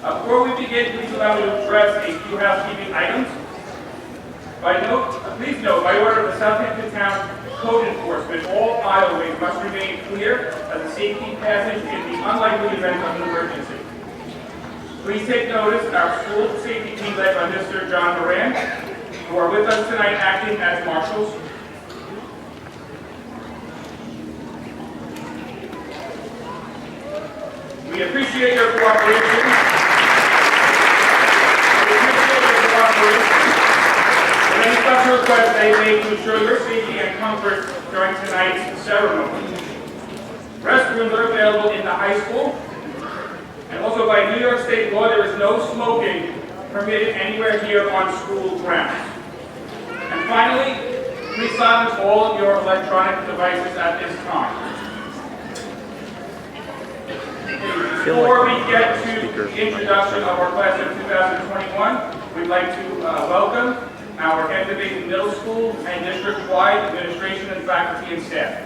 Before we begin, please allow me to address a few housekeeping items. Please note, by order of the Southampton Town Code Enforcement, all aisleways must remain clear as a safety passage in the unlikely event of an emergency. Please take notice our school safety team led by Mr. John Moran, who are with us tonight acting as marshals. We appreciate your cooperation. And any special requests they make to ensure your safety and comfort during tonight's ceremony. Restrooms are available in the high school. And also by New York State law, there is no smoking permitted anywhere here on school grounds. And finally, please silence all of your electronic devices at this time. Before we get to the introduction of our class of 2021, we'd like to welcome our Hampton Middle School and district-wide administration and faculty and staff.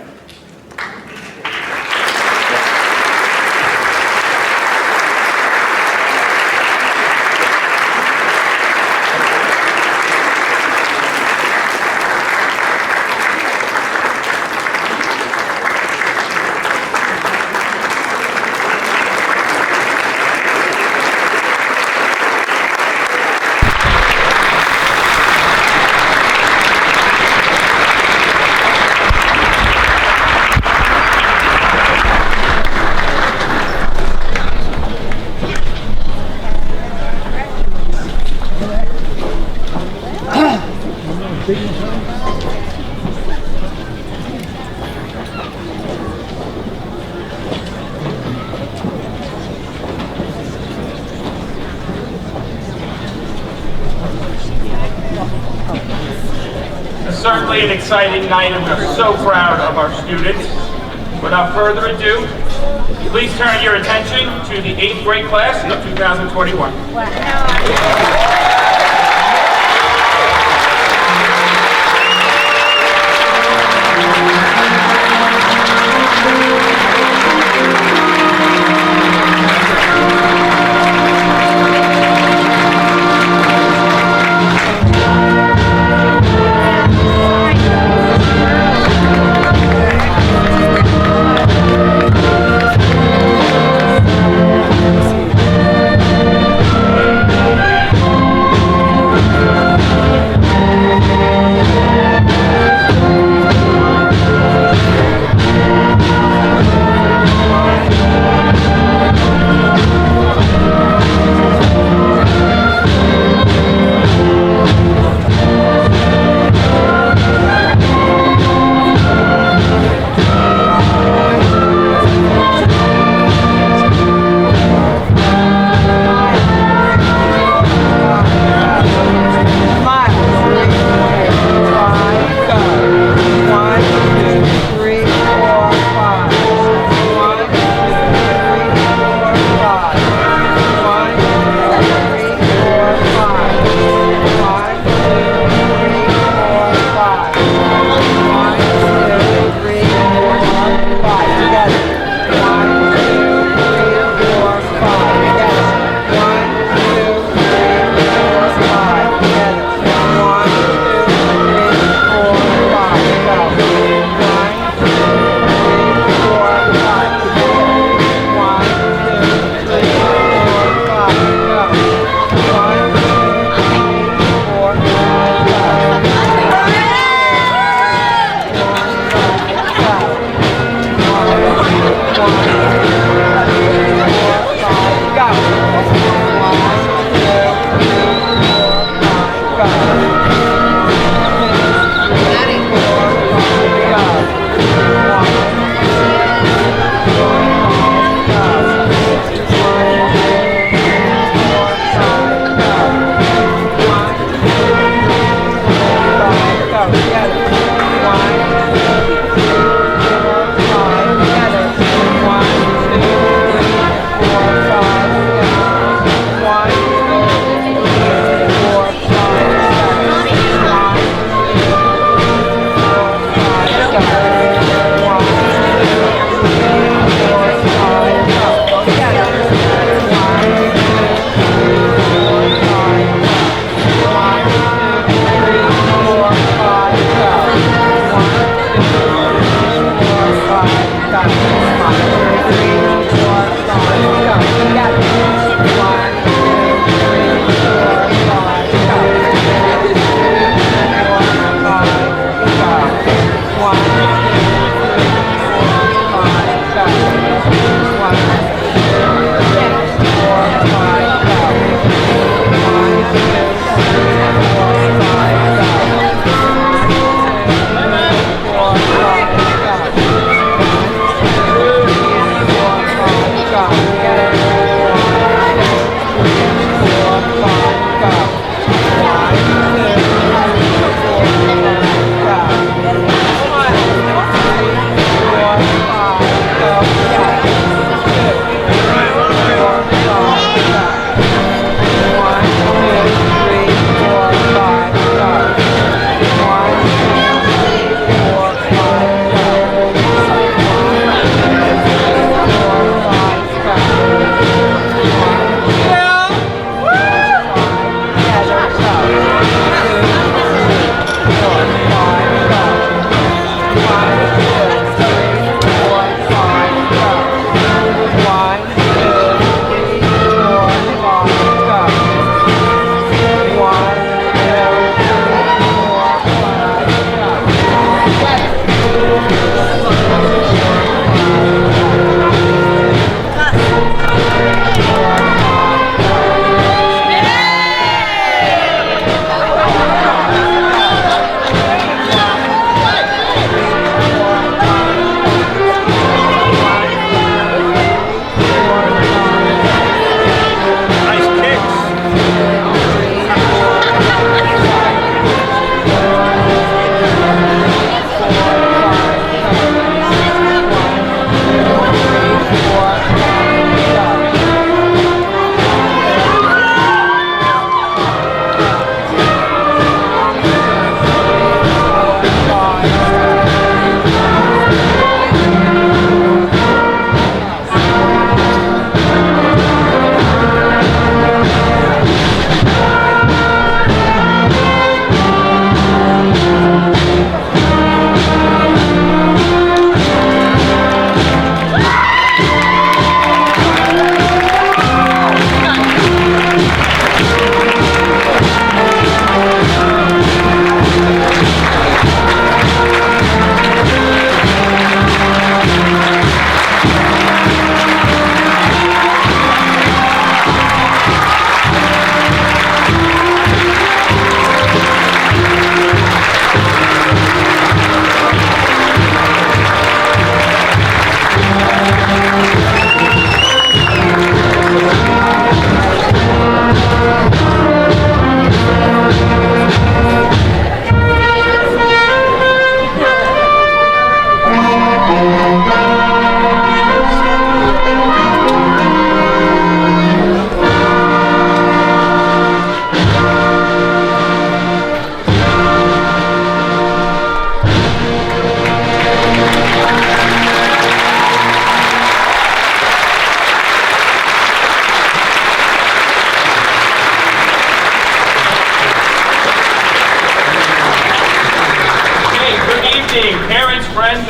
Certainly an exciting night, and we're so proud of our students. Without further ado, please turn your attention to the 8th grade class of 2021.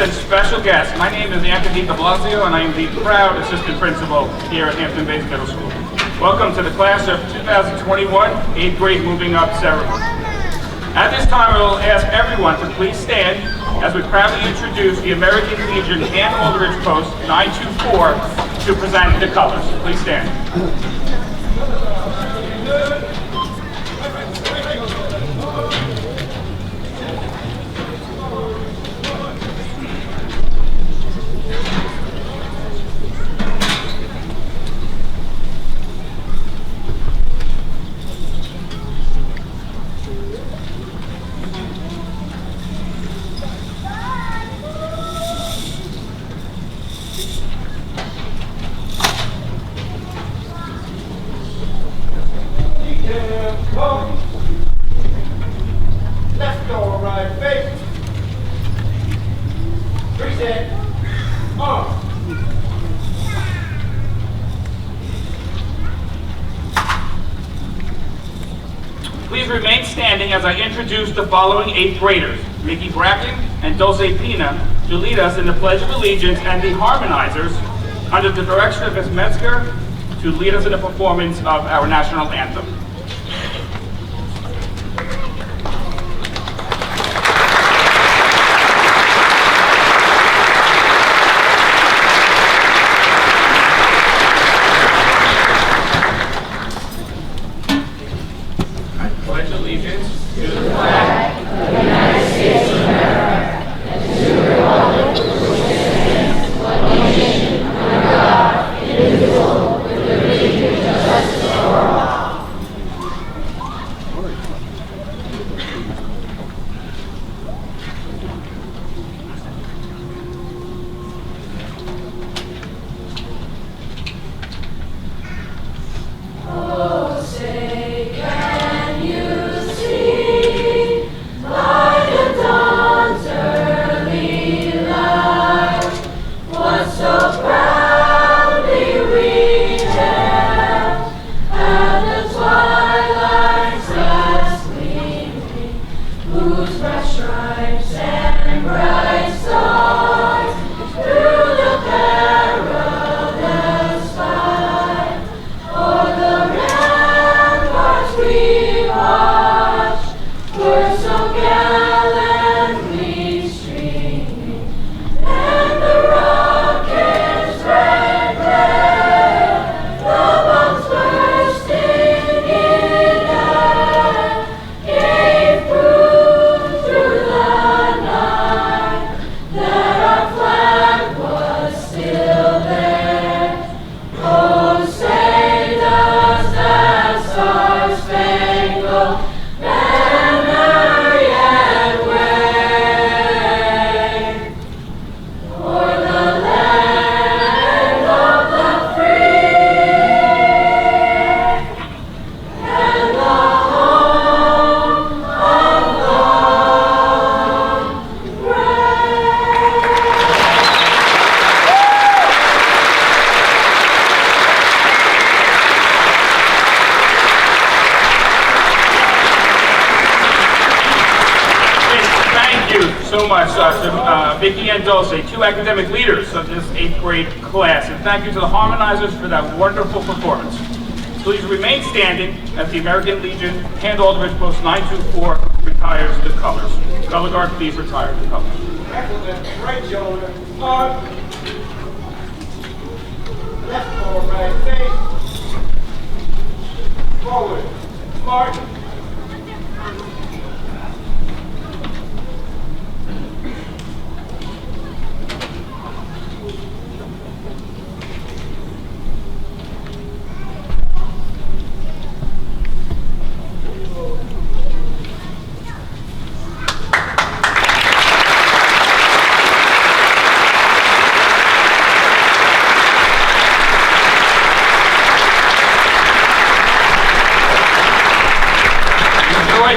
and special guests. My name is anthem, and I am the proud assistant principal here at Hampton Middle School. Welcome to the class of 2021 8th grade moving up ceremony. At this time, I will ask everyone to please stand as we proudly introduce the American Legion and Aldrich Post 924 to present the colors. Please stand. Left door, right face. Reset. Off. Please remain standing as I introduce the following 8th graders, Mickey Bracken and Dulce Pina, to lead us in the Pledge of Allegiance, and the Harmonizers, under the direction of Ms. Metzger, to lead us in the performance of our national anthem. Pledge allegiance to the flag of the United States of America and to the republic for which it stands, one nation, under God, indivisible, with liberty and justice for all. Oh, say, can you see Vicky and Dulce, two academic leaders of this 8th grade class. And thank you to the harmonizers for that wonderful performance. Please remain standing as the American Legion Hand Aldrich Post 924 retires the colors. Color guard, please retire the colors. Excellent. Right shoulder. Arm. Left or right face. Forward. March.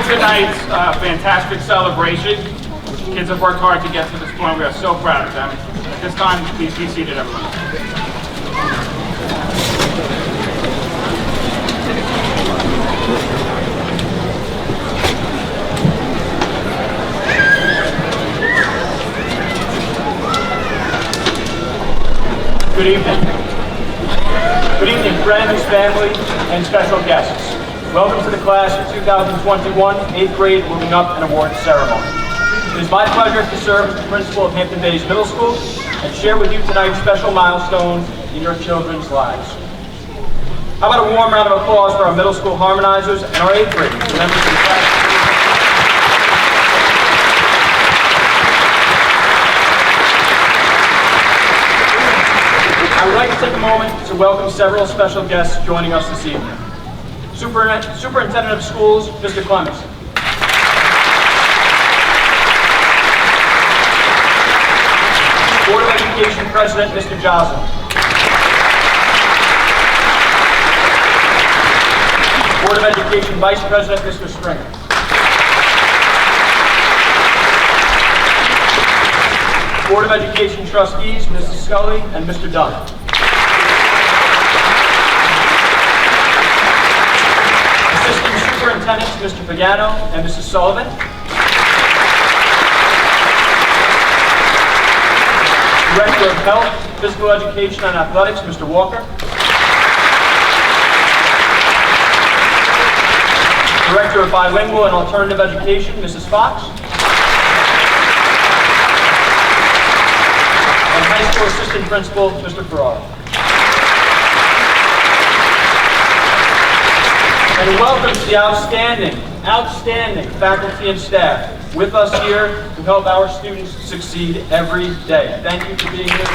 Tonight's fantastic celebration. Kids have worked hard to get to this point. We are so proud of them. At this time, please be seated, everyone. Good evening. Good evening, friends, family, and special guests. Welcome to the class of 2021 8th grade Moving Up and Awards ceremony. It is my pleasure to serve as the principal of Hampton Bays Middle School and share with you tonight special milestones in your children's lives. How about a warm round of applause for our middle school harmonizers and our 8th graders, the members of the class. I would like to take a moment to welcome several special guests joining us this evening. Superintendent of Schools, Mr. Clemens. Board of Education President, Mr. Joslin. Board of Education Vice President, Mr. Springer. Board of Education Trustees, Mrs. Scully and Mr. Dunn. Assistant Superintendents, Mr. Pagano and Mrs. Sullivan. Director of Health, Physical Education and Athletics, Mr. Walker. Director of Bilingual and Alternative Education, Mrs. Fox. And High School Assistant Principal, Mr. Ferraro. And welcome to the outstanding faculty and staff with us here to help our students succeed every day. Thank you for being here.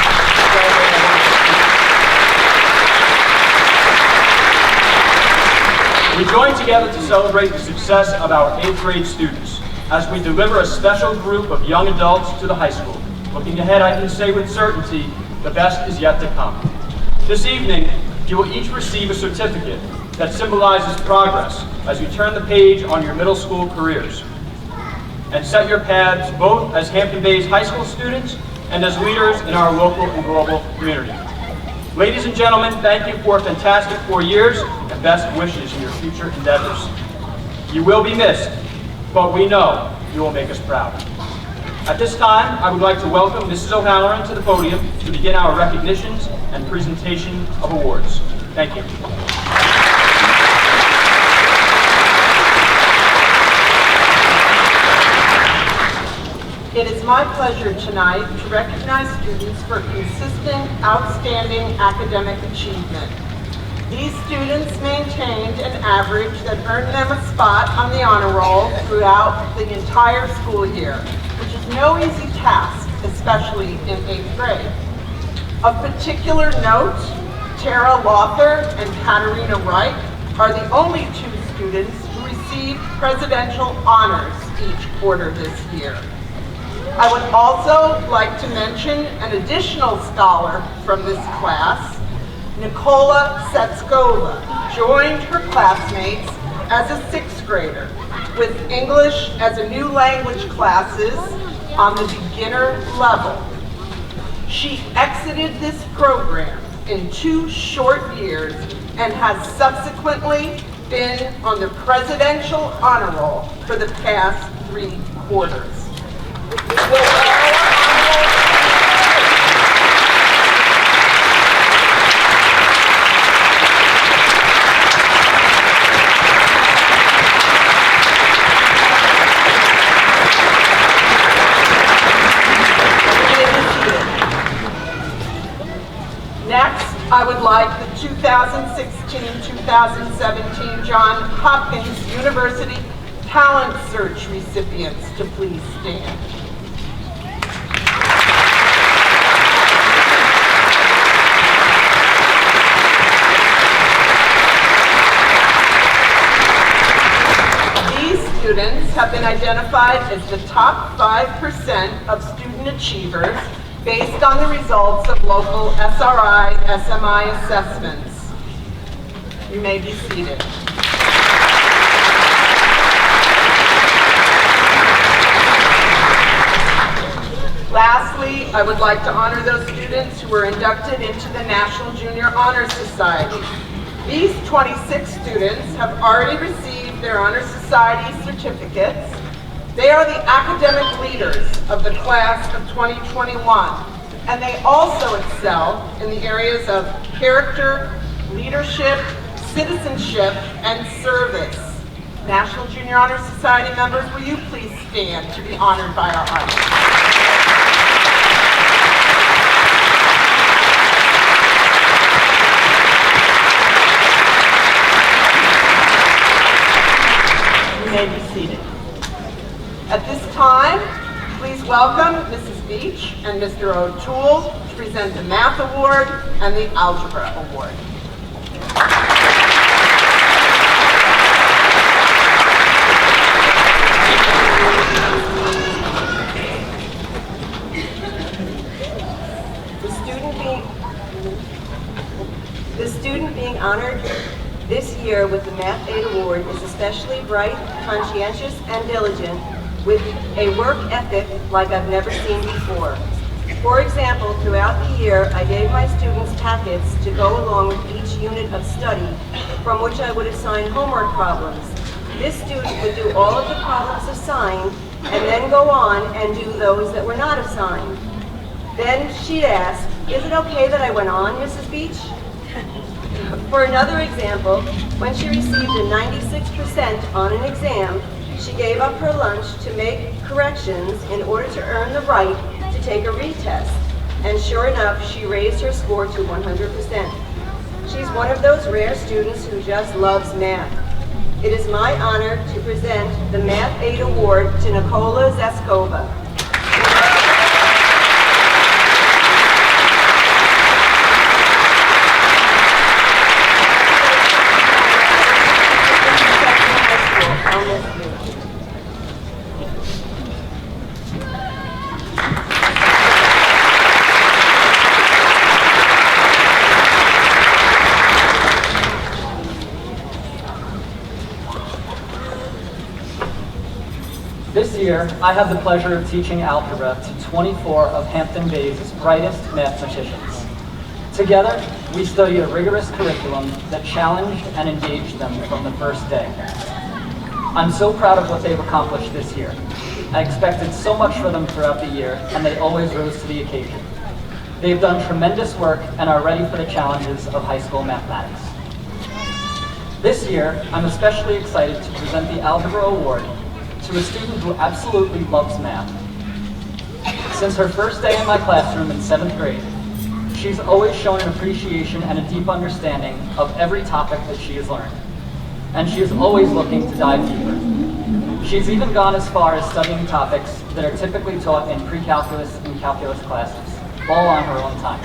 We join together to celebrate the success of our 8th grade students as we deliver a special group of young adults to the high school. Looking ahead, I can say with certainty, the best is yet to come. This evening, you will each receive a certificate that symbolizes progress as you turn the page on your middle school careers and set your paths both as Hampton Bays High School students and as leaders in our local and global community. Ladies and gentlemen, thank you for a fantastic 4 years and best wishes in your future endeavors. You will be missed, but we know you will make us proud. At this time, I would like to welcome Mrs. O'Halloran to the podium to begin our recognitions and presentation of awards. Thank you. It is my pleasure tonight to recognize students for consistent, outstanding academic achievement. These students maintained an average that earned them a spot on the honor roll throughout the entire school year, which is no easy task, especially in 8th grade. Of particular note, Tara Lawther and Katarina Reich are the only two students who received presidential honors each quarter this year. I would also like to mention an additional scholar from this class. Nicola Setskova joined her classmates as a 6th grader with English as a new language classes on the beginner level. She exited this program in 2 short years and has subsequently been on the presidential honor roll for the past 3 quarters. Next, I would like the 2016-2017 Johns Hopkins University Talent Search recipients to please stand. These students have been identified as the top 5% of student achievers based on the results of local SRI, SMI assessments. You may be seated. Lastly, I would like to honor those students who were inducted into the National Junior Honor Society. These 26 students have already received their Honor Society certificates. They are the academic leaders of the class of 2021, and they also excel in the areas of character, leadership, citizenship, and service. National Junior Honor Society members, will you please stand to be honored by our audience? You may be seated. At this time, please welcome Mrs. Beach and Mr. O'Toole to present the Math Award and the Algebra Award. The student being honored this year with the Math Aid Award is especially bright, conscientious, and diligent, with a work ethic like I've never seen before. For example, throughout the year, I gave my students packets to go along with each unit of study, from which I would assign homework problems. This student would do all of the problems assigned, and then go on and do those that were not assigned. Then she'd ask, "Is it okay that I went on, Mrs. Beach?" For another example, when she received a 96% on an exam, she gave up her lunch to make corrections in order to earn the right to take a retest. And sure enough, she raised her score to 100%. She's one of those rare students who just loves math. It is my honor to present the Math Aid Award to Nicola Zeskova. This year, I have the pleasure of teaching algebra to 24 of Hampton Bays' brightest mathematicians. Together, we studied a rigorous curriculum that challenged and engaged them from the first day. I'm so proud of what they've accomplished this year. I expected so much for them throughout the year, and they always rose to the occasion. They've done tremendous work and are ready for the challenges of high school mathematics. This year, I'm especially excited to present the Algebra Award to a student who absolutely loves math. Since her first day in my classroom in 7th grade, she's always shown an appreciation and a deep understanding of every topic that she has learned. And she is always looking to dive deeper. She's even gone as far as studying topics that are typically taught in pre-calculus and calculus classes, all on her own time.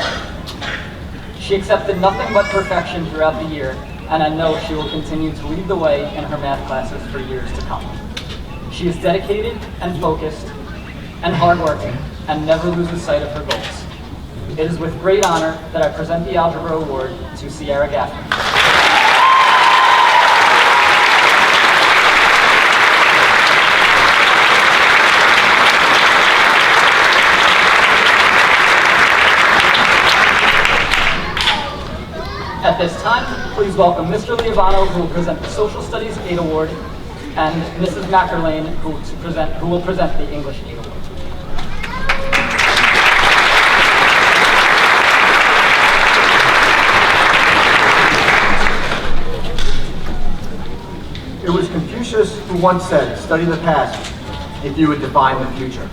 She accepted nothing but perfection throughout the year, and I know she will continue to lead the way in her math classes for years to come. She is dedicated and focused and hardworking and never loses sight of her goals. It is with great honor that I present the Algebra Award to Sierra Gaffney. At this time, please welcome Mr. Liavano, who will present the Social Studies Aid Award, and Mrs. Mackerlane, who will present the English Aid Award. It was Confucius who once said, "Study the past if you would define the future."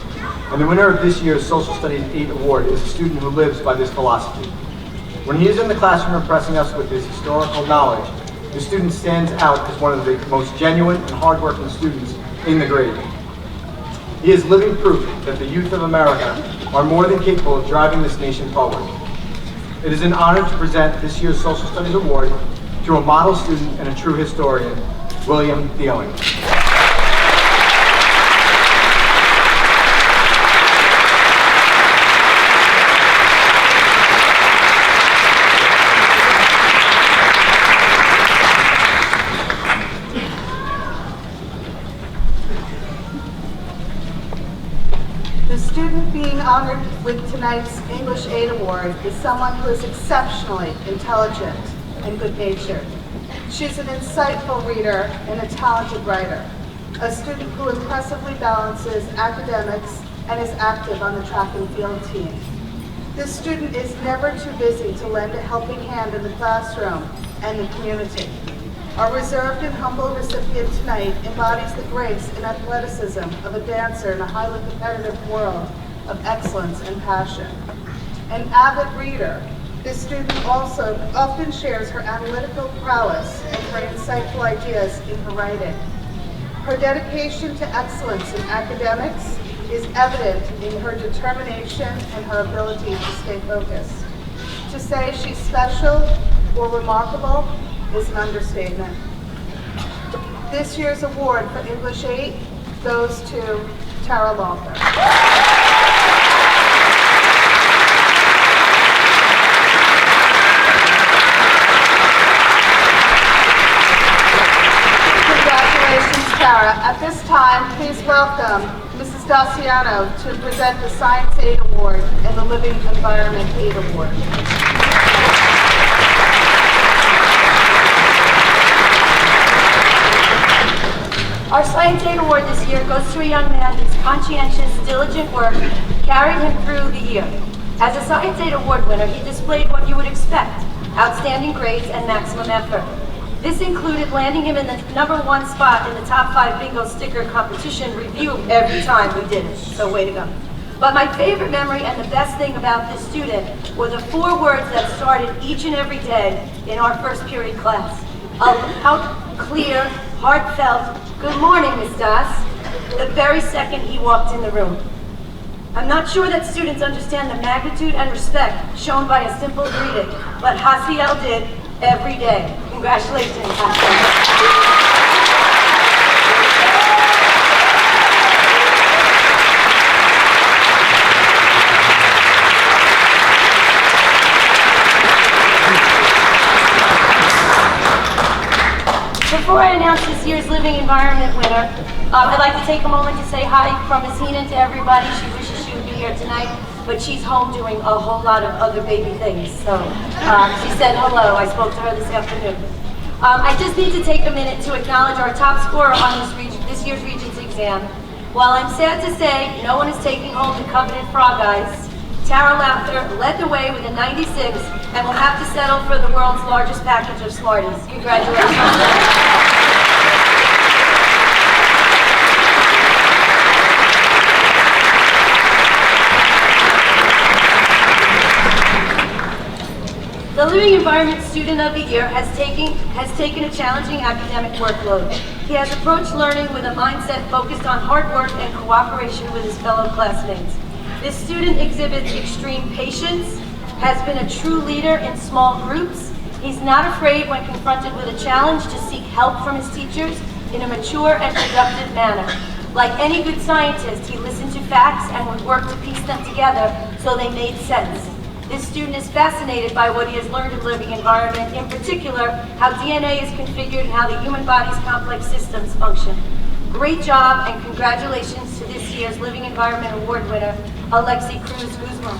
And the winner of this year's Social Studies Aid Award is a student who lives by this philosophy. When he is in the classroom impressing us with his historical knowledge, the student stands out as one of the most genuine and hardworking students in the grade. He is living proof that the youth of America are more than capable of driving this nation forward. It is an honor to present this year's Social Studies Award to a model student and a true historian, William Theoing. The student being honored with tonight's English Aid Award is someone who is exceptionally intelligent and good-natured. She's an insightful reader and a talented writer, a student who impressively balances academics and is active on the track and field team. This student is never too busy to lend a helping hand in the classroom and the community. Our reserved and humble recipient tonight embodies the grace and athleticism of a dancer in a highly competitive world of excellence and passion. An avid reader, this student also often shares her analytical prowess and her insightful ideas in her writing. Her dedication to excellence in academics is evident in her determination and her ability to stay focused. To say she's special or remarkable is an understatement. This year's award for English 8 goes to Tara Lothar. Congratulations, Tara. At this time, please welcome Mrs. Daciano to present the Science Aid Award and the Living Environment Aid Award. Our Science Aid Award this year goes to a young man whose conscientious, diligent work carried him through the year. As a Science Aid Award winner, he displayed what you would expect: outstanding grades and maximum effort. This included landing him in the #1 spot in the top 5 bingo sticker competition review every time we did it, so way to go. But my favorite memory and the best thing about this student were the 4 words that started each and every day in our first period class. A loud, clear, heartfelt, "Good morning, Miss Das," the very second he walked in the room. I'm not sure that students understand the magnitude and respect shown by a simple greeting, but Hasiel did every day. Congratulations, Hasiel. Before I announce this year's Living Environment winner, I'd like to take a moment to say hi from Ms. Heenan to everybody. She wishes she would be here tonight, but she's home doing a whole lot of other baby things. So she said hello. I spoke to her this afternoon. I just need to take a minute to acknowledge our top scorer on this region this year's Regents exam. While I'm sad to say no one is taking home the coveted frog ice, Tara Laughter led the way with a 96 and will have to settle for the world's largest package of Smarties. Congratulations. The Living Environment Student of the Year has taken a challenging academic workload. He has approached learning with a mindset focused on hard work and cooperation with his fellow classmates. This student exhibits extreme patience, has been a true leader in small groups. He's not afraid when confronted with a challenge to seek help from his teachers in a mature and productive manner. Like any good scientist, he listened to facts and would work to piece them together so they made sense. This student is fascinated by what he has learned in living environment, in particular, how DNA is configured and how the human body's complex systems function. Great job, and congratulations to this year's Living Environment Award winner, Alexi Cruz Guzman.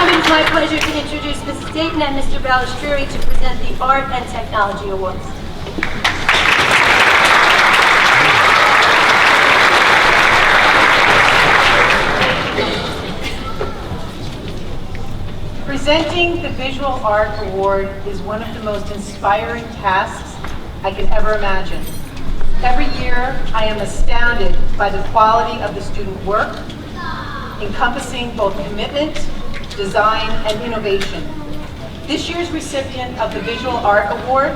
It is my pleasure to introduce Mrs. Dayton and Mr. Balistrieri to present the Art and Technology Awards. Presenting the Visual Art Award is one of the most inspiring tasks I could ever imagine. Every year, I am astounded by the quality of the student work, encompassing both commitment, design, and innovation. This year's recipient of the Visual Art Award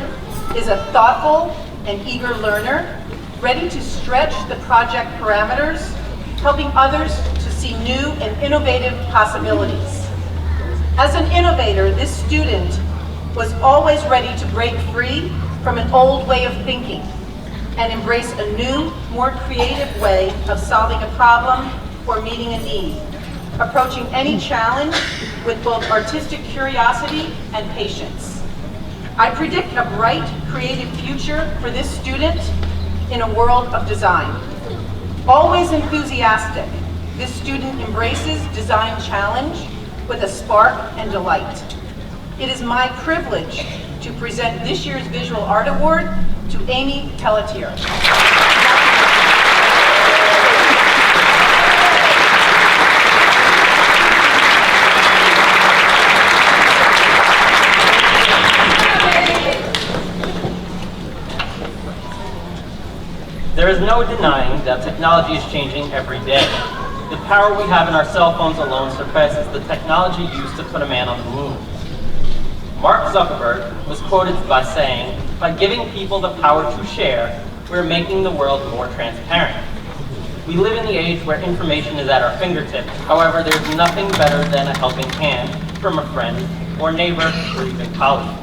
is a thoughtful and eager learner, ready to stretch the project parameters, helping others to see new and innovative possibilities. As an innovator, this student was always ready to break free from an old way of thinking and embrace a new, more creative way of solving a problem or meeting a need, approaching any challenge with both artistic curiosity and patience. I predict a bright, creative future for this student in a world of design. Always enthusiastic, this student embraces design challenge with a spark and delight. It is my privilege to present this year's Visual Art Award to Amy Pelletier. There is no denying that technology is changing every day. The power we have in our cell phones alone surpasses the technology used to put a man on the moon. Mark Zuckerberg was quoted by saying, "By giving people the power to share, we're making the world more transparent." We live in the age where information is at our fingertips. However, there's nothing better than a helping hand from a friend or neighbor or even colleague.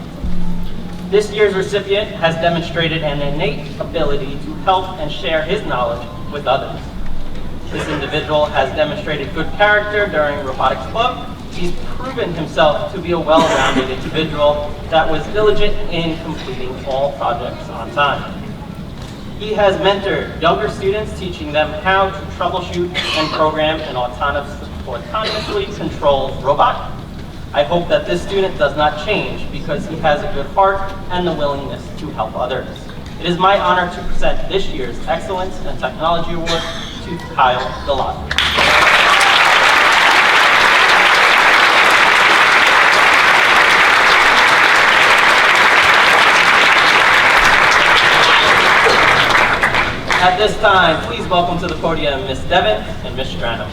This year's recipient has demonstrated an innate ability to help and share his knowledge with others. This individual has demonstrated good character during Robotics Club. He's proven himself to be a well-rounded individual that was diligent in completing all projects on time. He has mentored younger students, teaching them how to troubleshoot and program an autonomously controlled robot. I hope that this student does not change because he has a good heart and the willingness to help others. It is my honor to present this year's Excellence and Technology Award to Kyle Delato. At this time, please welcome to the podium Ms. Devon and Ms. Strano.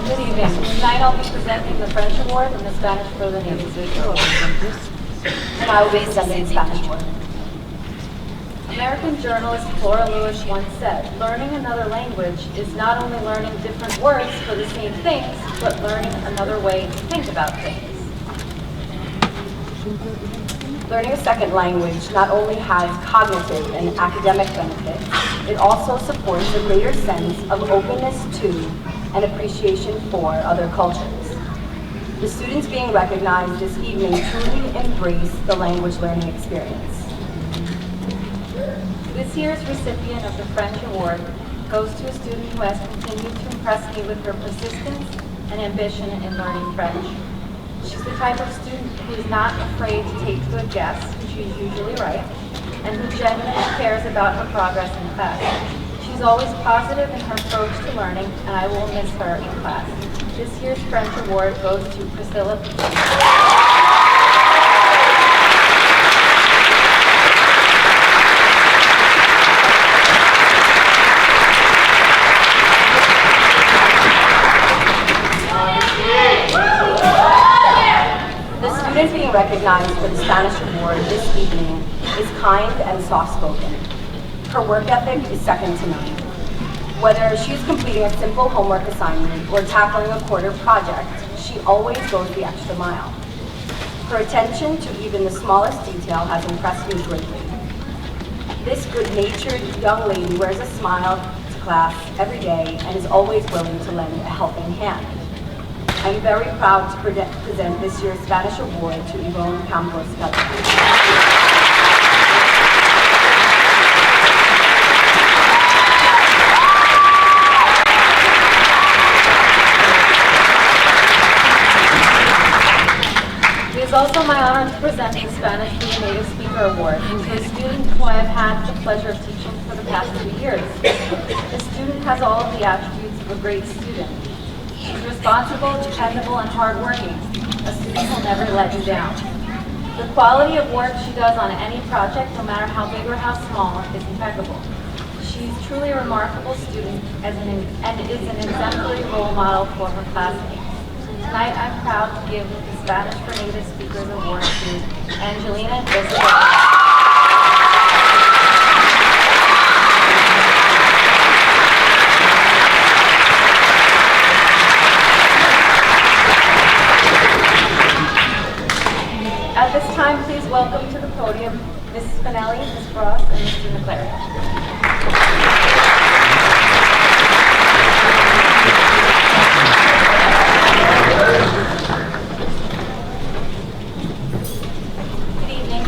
Good evening. Tonight I'll be presenting the French Award and the Spanish for the Native. And I will be presenting the Spanish Award. American journalist Flora Lewis once said, "Learning another language is not only learning different words for the same things, but learning another way to think about things." Learning a second language not only has cognitive and academic benefits, it also supports a greater sense of openness to and appreciation for other cultures. The students being recognized this evening truly embrace the language learning experience. year's recipient of the French Award goes to a student who has continued to impress me with her persistence and ambition in learning French. She's the type of student who is not afraid to take good guesses, she's usually right, and who genuinely cares about her progress in class. She's always positive in her approach to learning, and I will miss her in class. This year's French Award goes to Priscilla. The student being recognized for the Spanish Award this evening is kind and soft-spoken. Her work ethic is second to none. Whether she's completing a simple homework assignment or tackling a quarter project, she always goes the extra mile. Her attention to even the smallest detail has impressed me greatly. This good-natured young lady wears a smile to class every day and is always willing to lend a helping hand. I'm very proud to present this year's Spanish Award to Yvonne Campos. It is also my honor to present the Spanish to the Native Speaker Award to a student who I have had the pleasure of teaching for the past 2 years. The student has all of the attributes of a great student. She's responsible, dependable, and hardworking. A student will never let you down. The quality of work she does on any project, no matter how big or how small, is impeccable. She's truly a remarkable student and is an exemplary role model for her classmates. Tonight, I'm proud to give the Spanish for Native Speakers Award to Angelina Isabel. At this time, please welcome to the podium Ms. Spinelli, Ms. Frost, and Mr. McClary. Good evening.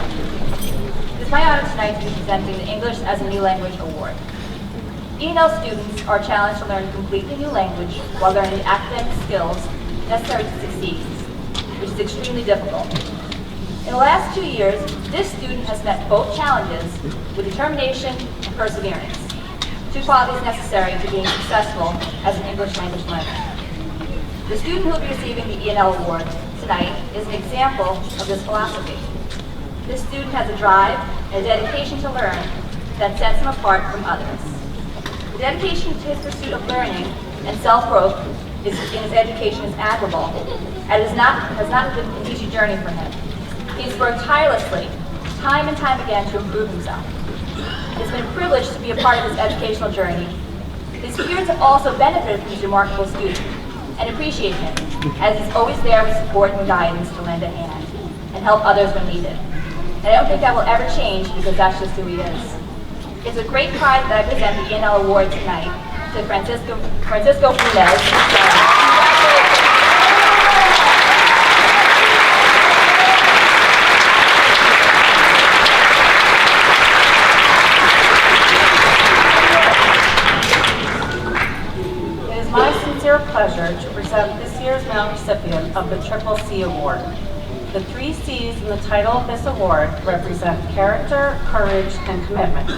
It is my honor tonight to be presenting the English as a New Language Award. E&L students are challenged to learn a completely new language while learning the academic skills necessary to succeed, which is extremely difficult. In the last 2 years, this student has met both challenges with determination and perseverance, 2 qualities necessary to being successful as an English language learner. The student who will be receiving the E&L Award tonight is an example of this philosophy. This student has a drive and a dedication to learn that sets him apart from others. The dedication to his pursuit of learning and self-growth in his education is admirable, and has not been an easy journey for him. He's worked tirelessly, time and time again, to improve himself. It's been a privilege to be a part of his educational journey. His peers have also benefited from his remarkable student and appreciate him, as he's always there with support and guidance to lend a hand and help others when needed. And I don't think that will ever change, because that's just who he is. It's with great pride that I present the E&L Award tonight to Francisco Funes. My sincere pleasure to present this year's male recipient of the Triple C Award. The 3 C's in the title of this award represent character, courage, and commitment.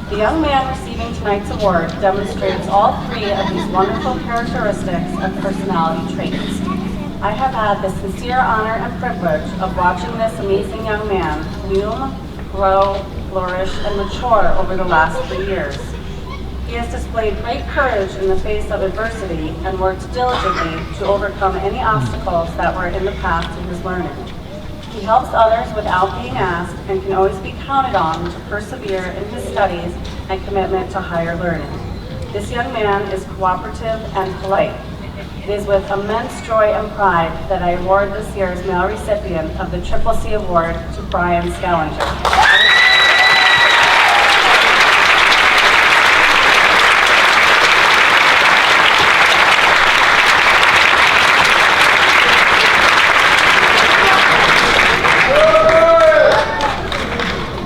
The young man receiving tonight's award demonstrates all 3 of these wonderful characteristics and personality traits. I have had the sincere honor and privilege of watching this amazing young man bloom, grow, flourish, and mature over the last 3 years. He has displayed great courage in the face of adversity and worked diligently to overcome any obstacles that were in the path to his learning. He helps others without being asked and can always be counted on to persevere in his studies and commitment to higher learning. This young man is cooperative and polite. It is with immense joy and pride that I award this year's male recipient of the Triple C Award to Brian Scallinger.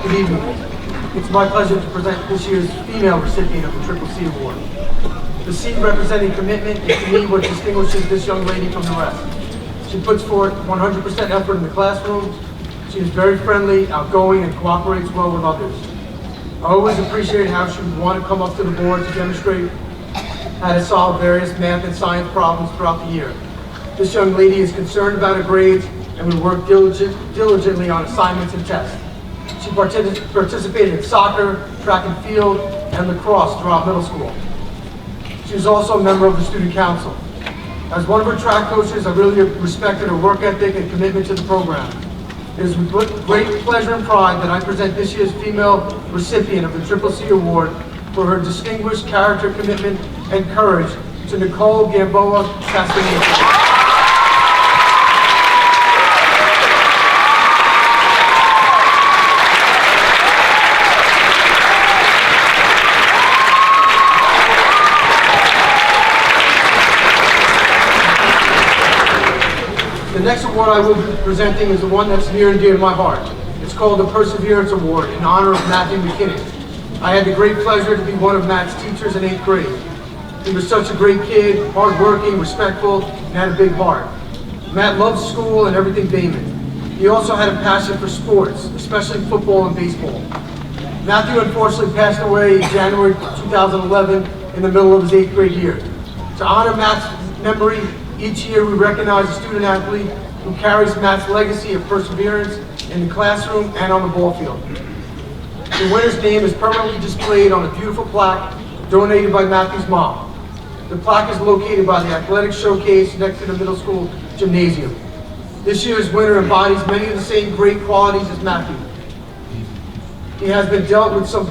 Good evening. It's my pleasure to present this year's female recipient of the Triple C Award. The C representing commitment is to me what distinguishes this young lady from the rest. She puts forth 100% effort in the classroom. She is very friendly, outgoing, and cooperates well with others. I always appreciate how she would want to come up to the board to demonstrate how to solve various math and science problems throughout the year. This young lady is concerned about her grades and would work diligently on assignments and tests. She participated in soccer, track and field, and lacrosse throughout middle school. She was also a member of the student council. As one of her track coaches, I really respected her work ethic and commitment to the program. It is with great pleasure and pride that I present this year's female recipient of the Triple C Award for her distinguished character, commitment, and courage to Nicole Gamboa Castaneda. The next award I will be presenting is the one that's near and dear to my heart. It's called the Perseverance Award in honor of Matthew McKinnon. I had the great pleasure to be one of Matt's teachers in 8th grade. He was such a great kid, hardworking, respectful, and had a big heart. Matt loved school and everything Damon. He also had a passion for sports, especially football and baseball. Matthew unfortunately passed away in January 2011 in the middle of his 8th grade year. To honor Matt's memory, each year we recognize a student athlete who carries Matt's legacy of perseverance in the classroom and on the ball field. The winner's name is permanently displayed on a beautiful plaque donated by Matthew's mom. The plaque is located by the athletic showcase next to the middle school gymnasium. This year's winner embodies many of the same great qualities as Matthew. He has been dealt with some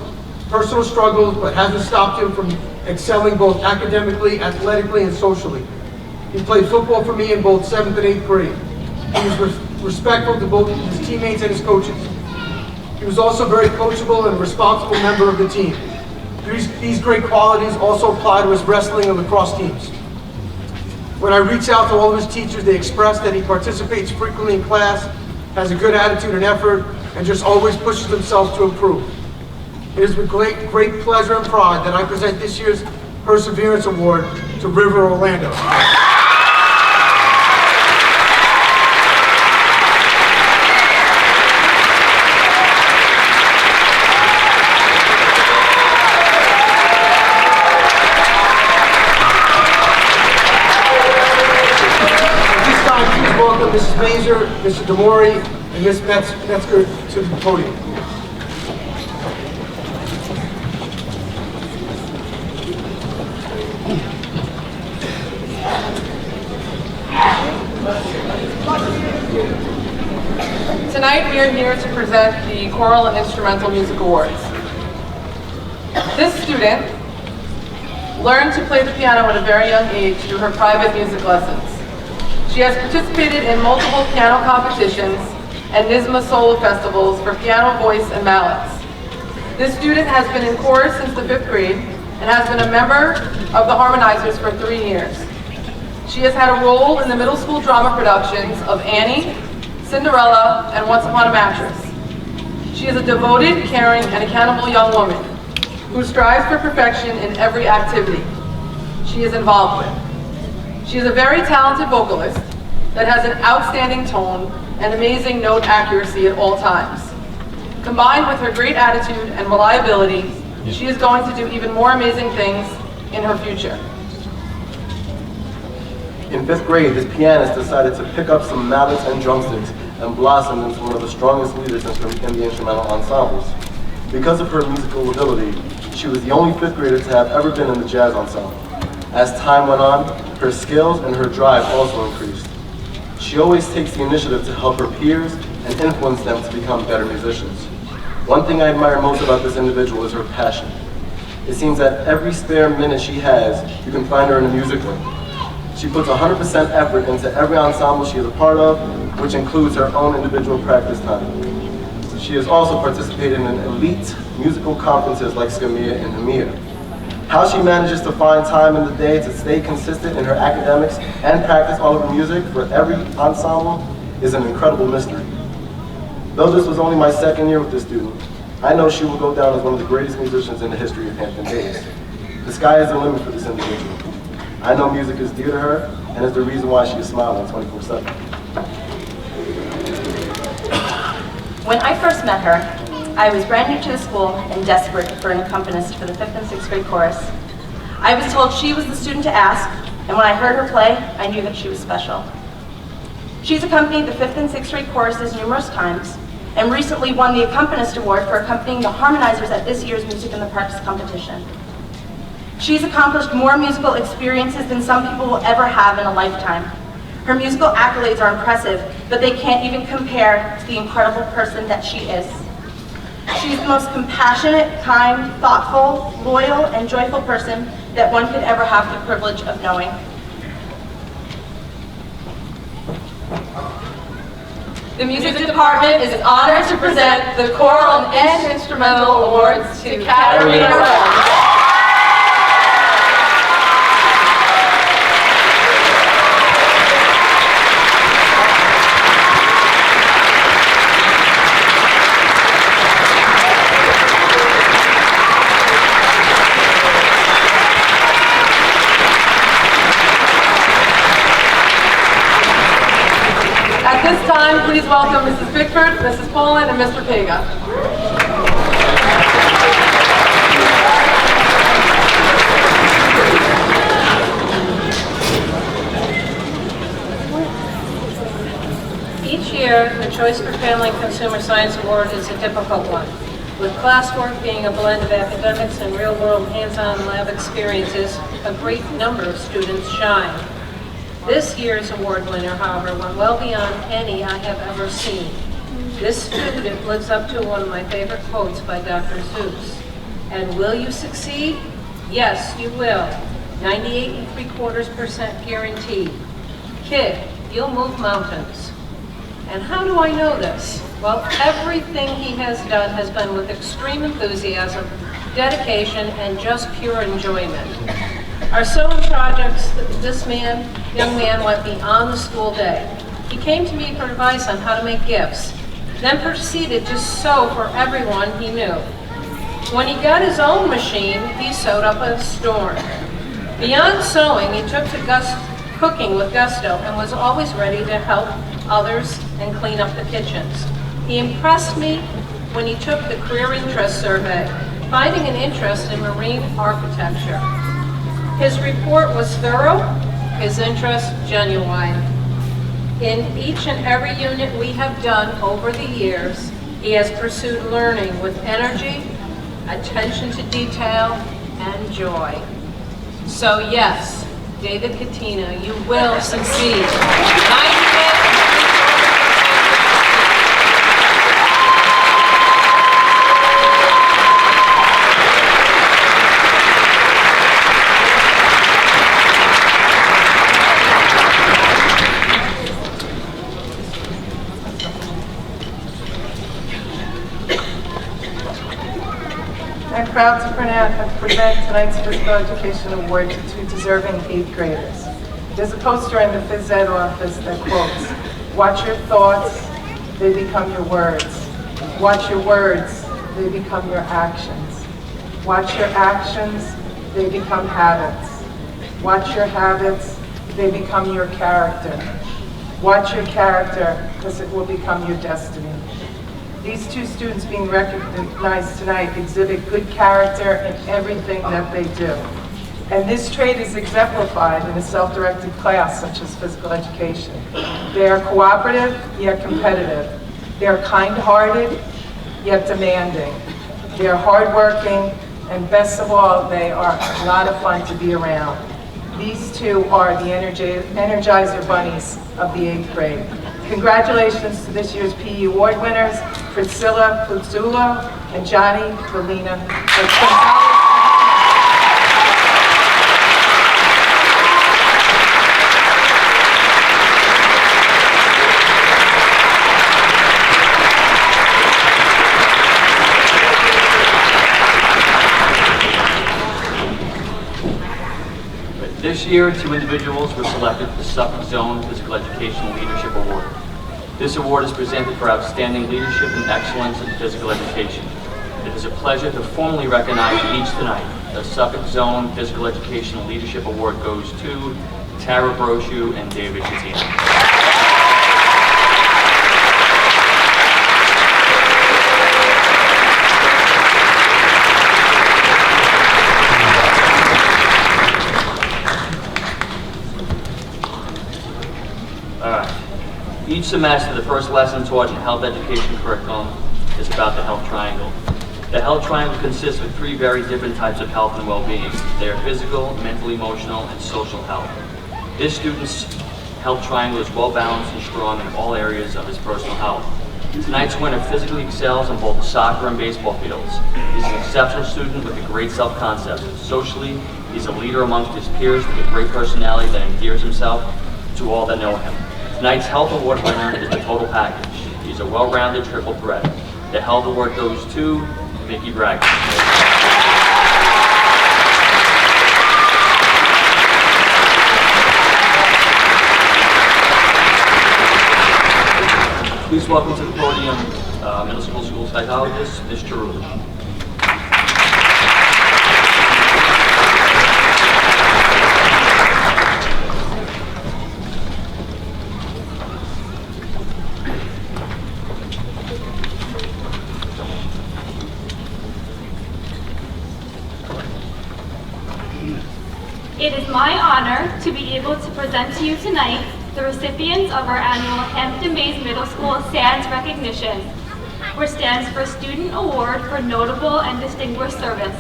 personal struggles, but hasn't stopped him from excelling both academically, athletically, and socially. He played football for me in both 7th and 8th grade. He was respectful to both his teammates and his coaches. He was also very coachable and a responsible member of the team. These great qualities also apply to his wrestling and lacrosse teams. When I reach out to all of his teachers, they express that he participates frequently in class, has a good attitude and effort, and just always pushes himself to improve. It is with great pleasure and pride that I present this year's Perseverance Award to River Orlando. Mrs. Mazur, Mr. Demori, and Ms. Metzger to the podium. Tonight we are here to present the Choral and Instrumental Music Awards. This student learned to play the piano at a very young age through her private music lessons. She has participated in multiple piano competitions and NYSSMA solo festivals for piano, voice, and mallets. This student has been in chorus since the 5th grade and has been a member of the Harmonizers for 3 years. She has had a role in the middle school drama productions of Annie, Cinderella, and Once Upon a Mattress. She is a devoted, caring, and accountable young woman who strives for perfection in every activity she is involved with. She is a very talented vocalist that has an outstanding tone and amazing note accuracy at all times. Combined with her great attitude and reliability, she is going to do even more amazing things in her future. In 5th grade, this pianist decided to pick up some mallets and drumsticks and blossomed into one of the strongest leaders in the instrumental ensembles. Because of her musical ability, she was the only 5th grader to have ever been in the jazz ensemble. As time went on, her skills and her drive also increased. She always takes the initiative to help her peers and influence them to become better musicians. One thing I admire most about this individual is her passion. It seems that every spare minute she has, you can find her in a music room. She puts 100% effort into every ensemble she is a part of, which includes her own individual practice time. She has also participated in elite musical conferences like Skamia and Hamia. How she manages to find time in the day to stay consistent in her academics and practice all of her music for every ensemble is an incredible mystery. Though this was only my 2nd year with this student, I know she will go down as one of the greatest musicians in the history of Hampton Bays. The sky is the limit for this individual. I know music is dear to her, and is the reason why she is smiling 24/7. When I first met her, I was brand new to the school and desperate for an accompanist for the 5th and 6th grade chorus. I was told she was the student to ask, and when I heard her play, I knew that she was special. She's accompanied the 5th and 6th grade choruses numerous times, and recently won the Accompanist Award for accompanying the harmonizers at this year's Music in the Parks competition. She's accomplished more musical experiences than some people will ever have in a lifetime. Her musical accolades are impressive, but they can't even compare to the incredible person that she is. She's the most compassionate, kind, thoughtful, loyal, and joyful person that one could ever have the privilege of knowing. The music department is honored to present the choral and instrumental awards to Katarina Wells. At this time, please welcome Mrs. Bickford, Mrs. Poland, and Mr. Pega. Each year, the Choice for Family and Consumer Science Award is a difficult one, with classwork being a blend of academics and real-world hands-on lab experiences. A great number of students shine. This year's award winner, however, went well beyond any I have ever seen. This student lives up to one of my favorite quotes by Dr. Seuss. And will you succeed? Yes, you will. 98.75% guaranteed. Kid, you'll move mountains. And how do I know this? Well, everything he has done has been with extreme enthusiasm, dedication, and just pure enjoyment. Our sewing projects, this young man went beyond the school day. He came to me for advice on how to make gifts, then proceeded to sew for everyone he knew. When he got his own machine, he sewed up a storm. Beyond sewing, he took to cooking with gusto and was always ready to help others and clean up the kitchens. He impressed me when he took the career interest survey, finding an interest in marine architecture. His report was thorough, his interest genuine. In each and every unit we have done over the years, he has pursued learning with energy, attention to detail, and joy. So yes, David Katina, you will succeed. I'm proud to present tonight's Physical Education Award to two deserving 8th graders. There's a poster in the phys ed office that quotes, "Watch your thoughts, they become your words. Watch your words, they become your actions. Watch your actions, they become habits. Watch your habits, they become your character. Watch your character, because it will become your destiny." These two students being recognized tonight exhibit good character in everything that they do. And this trait is exemplified in a self-directed class such as physical education. They are cooperative, yet competitive. They are kind-hearted, yet demanding. They are hardworking, and best of all, they are a lot of fun to be around. These two are the Energizer Bunnies of the 8th grade. Congratulations to this year's PE Award winners, Priscilla Puzzulo and Johnny Valina. This year, two individuals were selected for the Suffolk Zone Physical Education Leadership Award. This award is presented for outstanding leadership and excellence in physical education. It is a pleasure to formally recognize each tonight. The Suffolk Zone Physical Education Leadership Award goes to Tara Brochu and David Katina. Each semester, the first lesson taught in health education curriculum is about the health triangle. The health triangle consists of three very different types of health and well-being. They are physical, mental, emotional, and social health. This student's health triangle is well-balanced and strong in all areas of his personal health. Tonight's winner physically excels on both the soccer and baseball fields. He's an exceptional student with a great self-concept. Socially, he's a leader amongst his peers with a great personality that endears himself to all that know him. Tonight's Health Award winner is the total package. He's a well-rounded triple threat. The Health Award goes to Mickey Bragg. Please welcome to the podium middle school psychologist, Ms. Cherulich. It is my honor to be able to present to you tonight the recipients of our annual Hampton Bays Middle School STANS recognition, which stands for Student Award for Notable and Distinguished Service.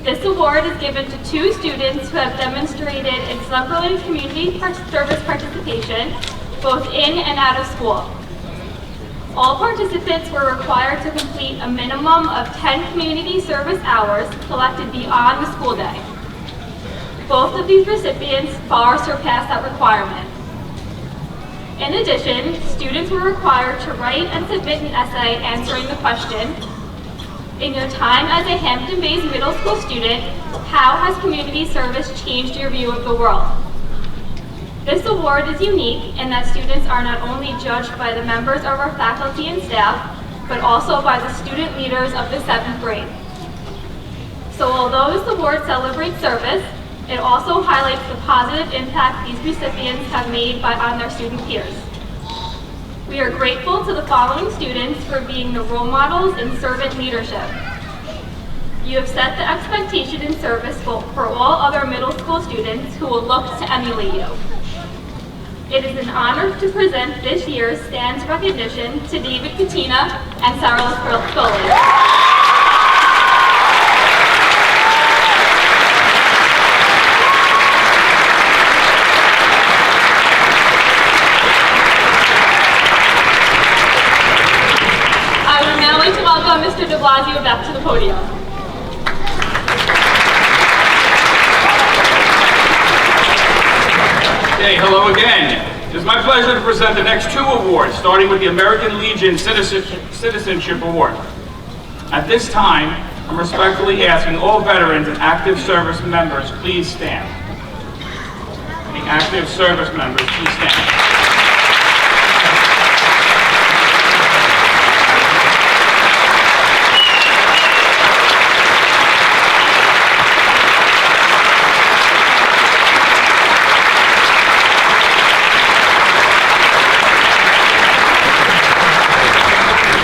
This award is given to two students who have demonstrated exemplary community service participation, both in and out of school. All participants were required to complete a minimum of 10 community service hours collected beyond the school day. Both of these recipients far surpassed that requirement. In addition, students were required to write and submit an essay answering the question, in your time as a Hampton Bays Middle School student, how has community service changed your view of the world? This award is unique in that students are not only judged by the members of our faculty and staff, but also by the student leaders of the 7th grade. So although this award celebrates service, it also highlights the positive impact these recipients have made on their student peers. We are grateful to the following students for being the role models in servant leadership. You have set the expectation in service for all other middle school students who will look to emulate you. It is an honor to present this year's STANS recognition to David Katina and Sarah Scully. Mr. de Blasio back to the podium. Okay, hello again. It is my pleasure to present the next two awards, starting with the American Legion Citizenship Award. At this time, I'm respectfully asking all veterans and active service members, please stand. The active service members, please stand.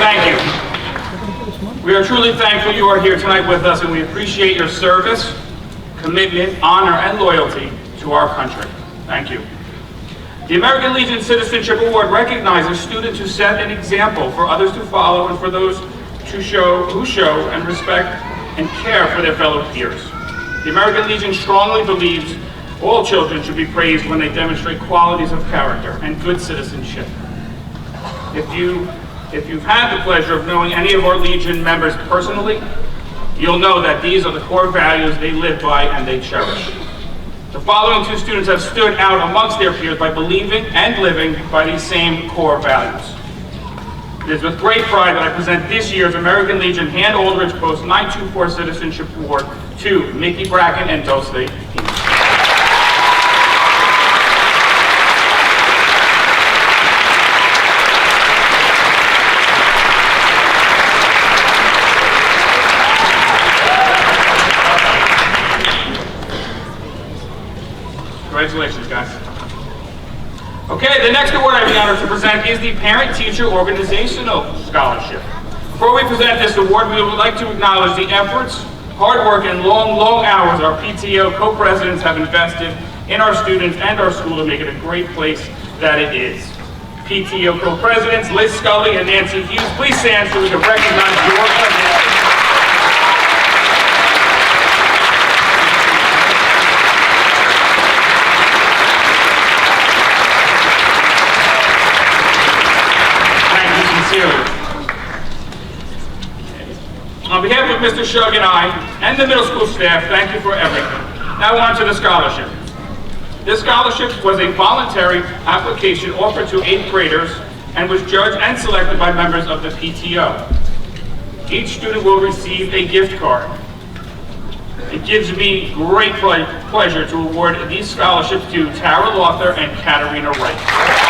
Thank you. We are truly thankful you are here tonight with us, and we appreciate your service, commitment, honor, and loyalty to our country. Thank you. The American Legion Citizenship Award recognizes students who set an example for others to follow and for those who show and respect and care for their fellow peers. The American Legion strongly believes all children should be praised when they demonstrate qualities of character and good citizenship. If you've had the pleasure of knowing any of our Legion members personally, you'll know that these are the core values they live by and they cherish. The following two students have stood out amongst their peers by believing and living by these same core values. It is with great pride that I present this year's American Legion Hand Aldridge Post 924 Citizenship Award to Mickey Bracken and Dulce. Congratulations, guys. Okay, the next award I have the honor to present is the Parent-Teacher Organizational Scholarship. Before we present this award, we would like to acknowledge the efforts, hard work, and long hours our PTO co-presidents have invested in our students and our school to make it a great place that it is. PTO co-presidents Liz Scully and Nancy Hughes, please stand so we can recognize your president. On behalf of Mr. Shug and I, and the middle school staff, thank you for everything. Now on to the scholarship. This scholarship was a voluntary application offered to 8th graders and was judged and selected by members of the PTO. Each student will receive a gift card. It gives me great pleasure to award these scholarships to Tara Lawther and Katarina Wright.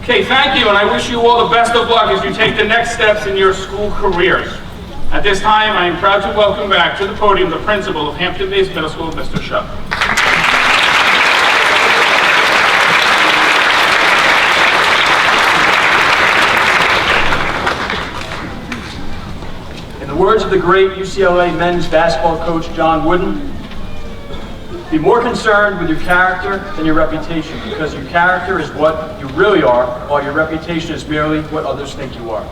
Okay, thank you, and I wish you all the best of luck as you take the next steps in your school careers. At this time, I am proud to welcome back to the podium the principal of Hampton-based Middle School, Mr. Shug. In the words of the great UCLA men's basketball coach John Wooden, be more concerned with your character than your reputation, because your character is what you really are, while your reputation is merely what others think you are.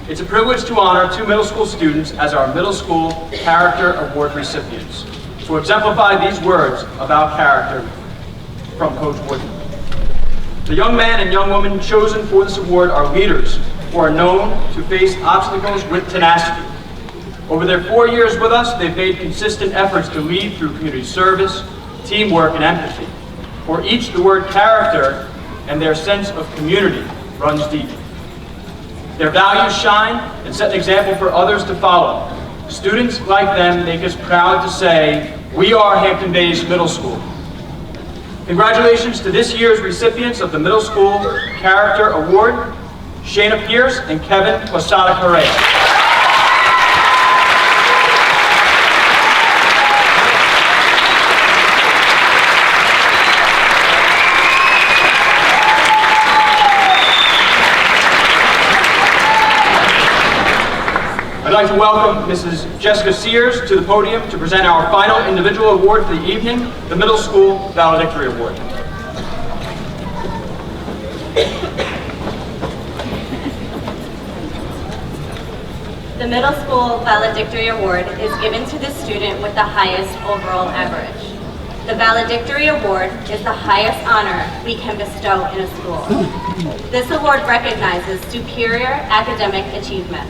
It's a privilege to honor 2 middle school students as our Middle School Character Award recipients. To exemplify these words about character from Coach Wooden. The young man and young woman chosen for this award are leaders who are known to face obstacles with tenacity. Over their 4 years with us, they've made consistent efforts to lead through community service, teamwork, and empathy. For each, the word character and their sense of community runs deep. Their values shine and set an example for others to follow. Students like them make us proud to say, we are Hampton Bays Middle School. Congratulations to this year's recipients of the Middle School Character Award, Shayna Pierce and Kevin Posada Correa. I'd like to welcome Mrs. Jessica Sears to the podium to present our final individual award for the evening, the Middle School Valedictorian Award. The Middle School Valedictorian Award is given to the student with the highest overall average. The Valedictorian Award is the highest honor we can bestow in a school. This award recognizes superior academic achievement.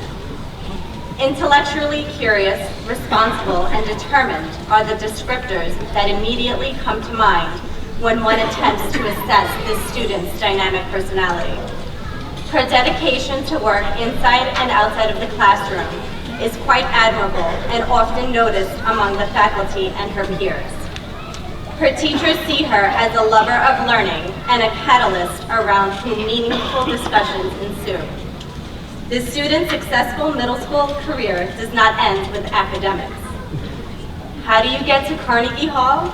Intellectually curious, responsible, and determined are the descriptors that immediately come to mind when one attempts to assess this student's dynamic personality. Her dedication to work inside and outside of the classroom is quite admirable and often noticed among the faculty and her peers. Her teachers see her as a lover of learning and a catalyst around whom meaningful discussions ensue. The student's successful middle school career does not end with academics. How do you get to Carnegie Hall?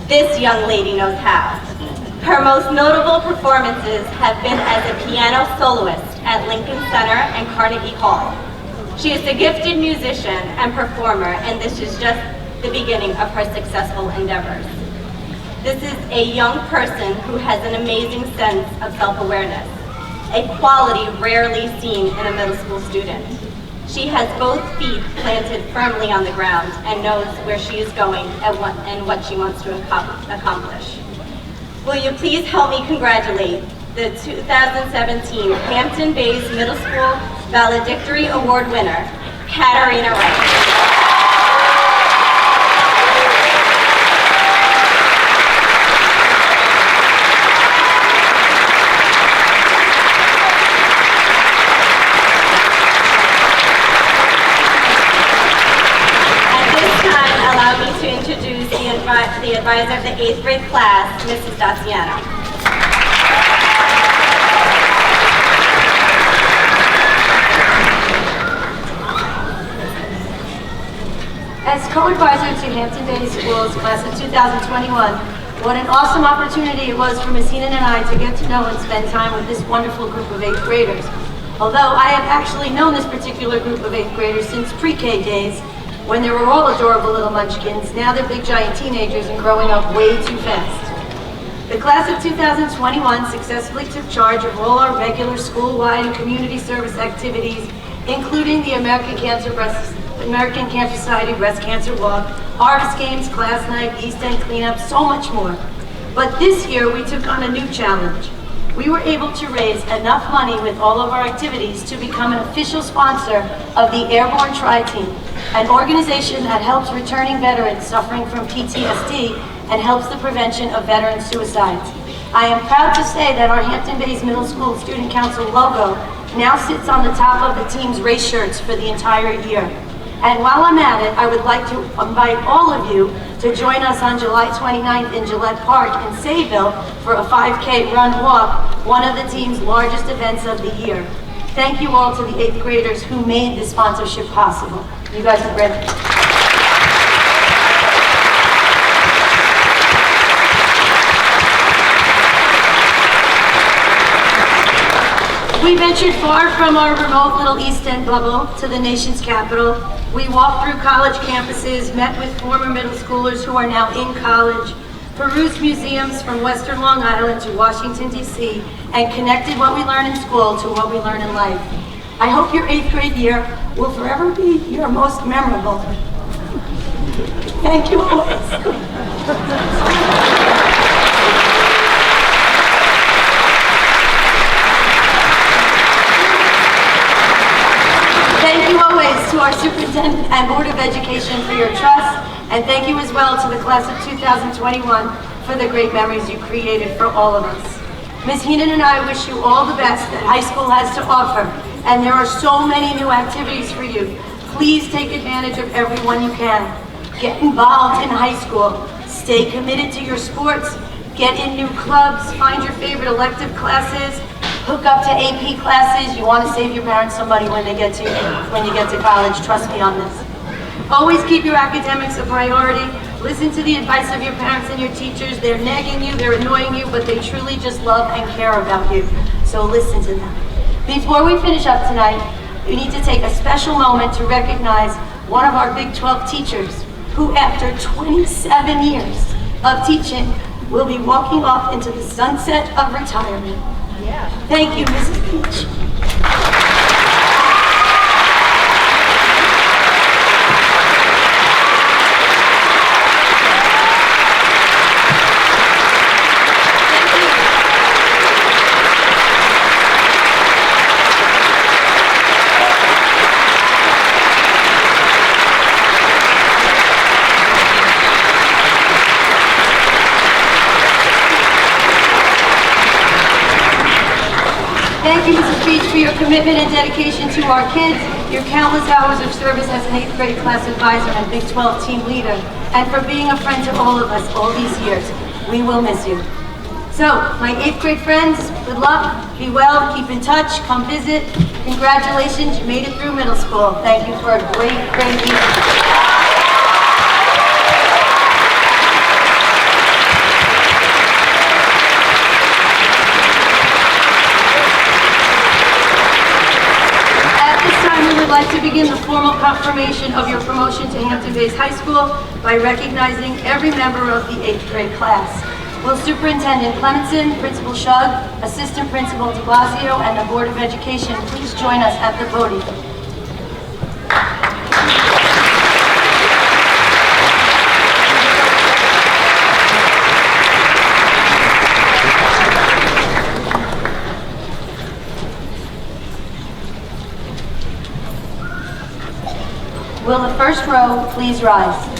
This young lady knows how. Her most notable performances have been as a piano soloist at Lincoln Center and Carnegie Hall. She is a gifted musician and performer, and this is just the beginning of her successful endeavors. This is a young person who has an amazing sense of self-awareness, a quality rarely seen in a middle school student. She has both feet planted firmly on the ground and knows where she is going and what she wants to accomplish. Will you please help me congratulate the 2017 Hampton Bays Middle School Valedictory Award winner, Katarina Wright. the advisor of the 8th grade class, Mrs. Daciano. As co-advisor to Hampton Bay Schools class of 2021, what an awesome opportunity it was for Ms. Heenan and I to get to know and spend time with this wonderful group of 8th graders. Although I have actually known this particular group of 8th graders since pre-K days, when they were all adorable little munchkins, now they're big giant teenagers and growing up way too fast. The class of 2021 successfully took charge of all our regular school-wide and community service activities, including the American Cancer Society Breast Cancer Walk, Harvest Games, Class Night, East End Cleanup, so much more. But this year we took on a new challenge. We were able to raise enough money with all of our activities to become an official sponsor of the Airborne Tri-Team, an organization that helps returning veterans suffering from PTSD and helps the prevention of veteran suicides. I am proud to say that our Hampton Bays Middle School Student Council logo now sits on the top of the team's race shirts for the entire year. And while I'm at it, I would like to invite all of you to join us on July 29th in Gillette Park in Sayville for a 5K run walk, one of the team's largest events of the year. Thank you all to the 8th graders who made this sponsorship possible. You guys are great. We ventured far from our remote little East End bubble to the nation's capital. We walked through college campuses, met with former middle schoolers who are now in college, perused museums from Western Long Island to Washington, D.C., and connected what we learn in school to what we learn in life. I hope your 8th grade year will forever be your most memorable. Thank you always. Thank you always to our Superintendent and Board of Education for your trust, and thank you as well to the class of 2021 for the great memories you created for all of us. Ms. Heenan and I wish you all the best that high school has to offer, and there are so many new activities for you. Please take advantage of every one you can. Get involved in high school. Stay committed to your sports. Get in new clubs. Find your favorite elective classes. Hook up to AP classes. You want to save your parents some money when you get to college. Trust me on this. Always keep your academics a priority. Listen to the advice of your parents and your teachers. They're nagging you, they're annoying you, but they truly just love and care about you. So listen to them. Before we finish up tonight, we need to take a special moment to recognize one of our Big 12 teachers who, after 27 years of teaching, will be walking off into the sunset of retirement. Thank you, Mrs. Peach. Thank you, Mrs. Beach, for your commitment and dedication to our kids, your countless hours of service as an 8th grade class advisor and Big 12 team leader, and for being a friend to all of us all these years. We will miss you. So, my 8th grade friends, good luck, be well, keep in touch, come visit. Congratulations, you made it through middle school. Thank you for a great, great evening. I'd like to begin the formal confirmation of your promotion to Hampton Bays High School by recognizing every member of the 8th grade class. Will Superintendent Clementson, Principal Shug, Assistant Principal de Blasio, and the Board of Education please join us at the podium. Will the first row please rise?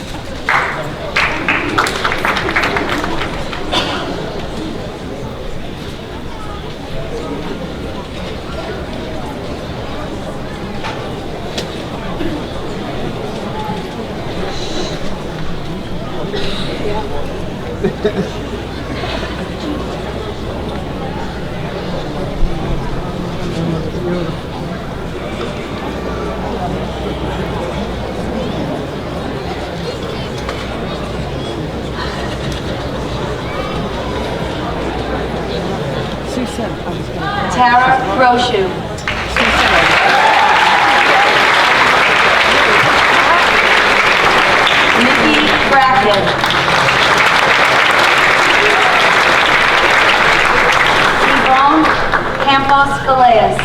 Tara Roshu. Nikki Bracken. Yvonne Campos Galeas.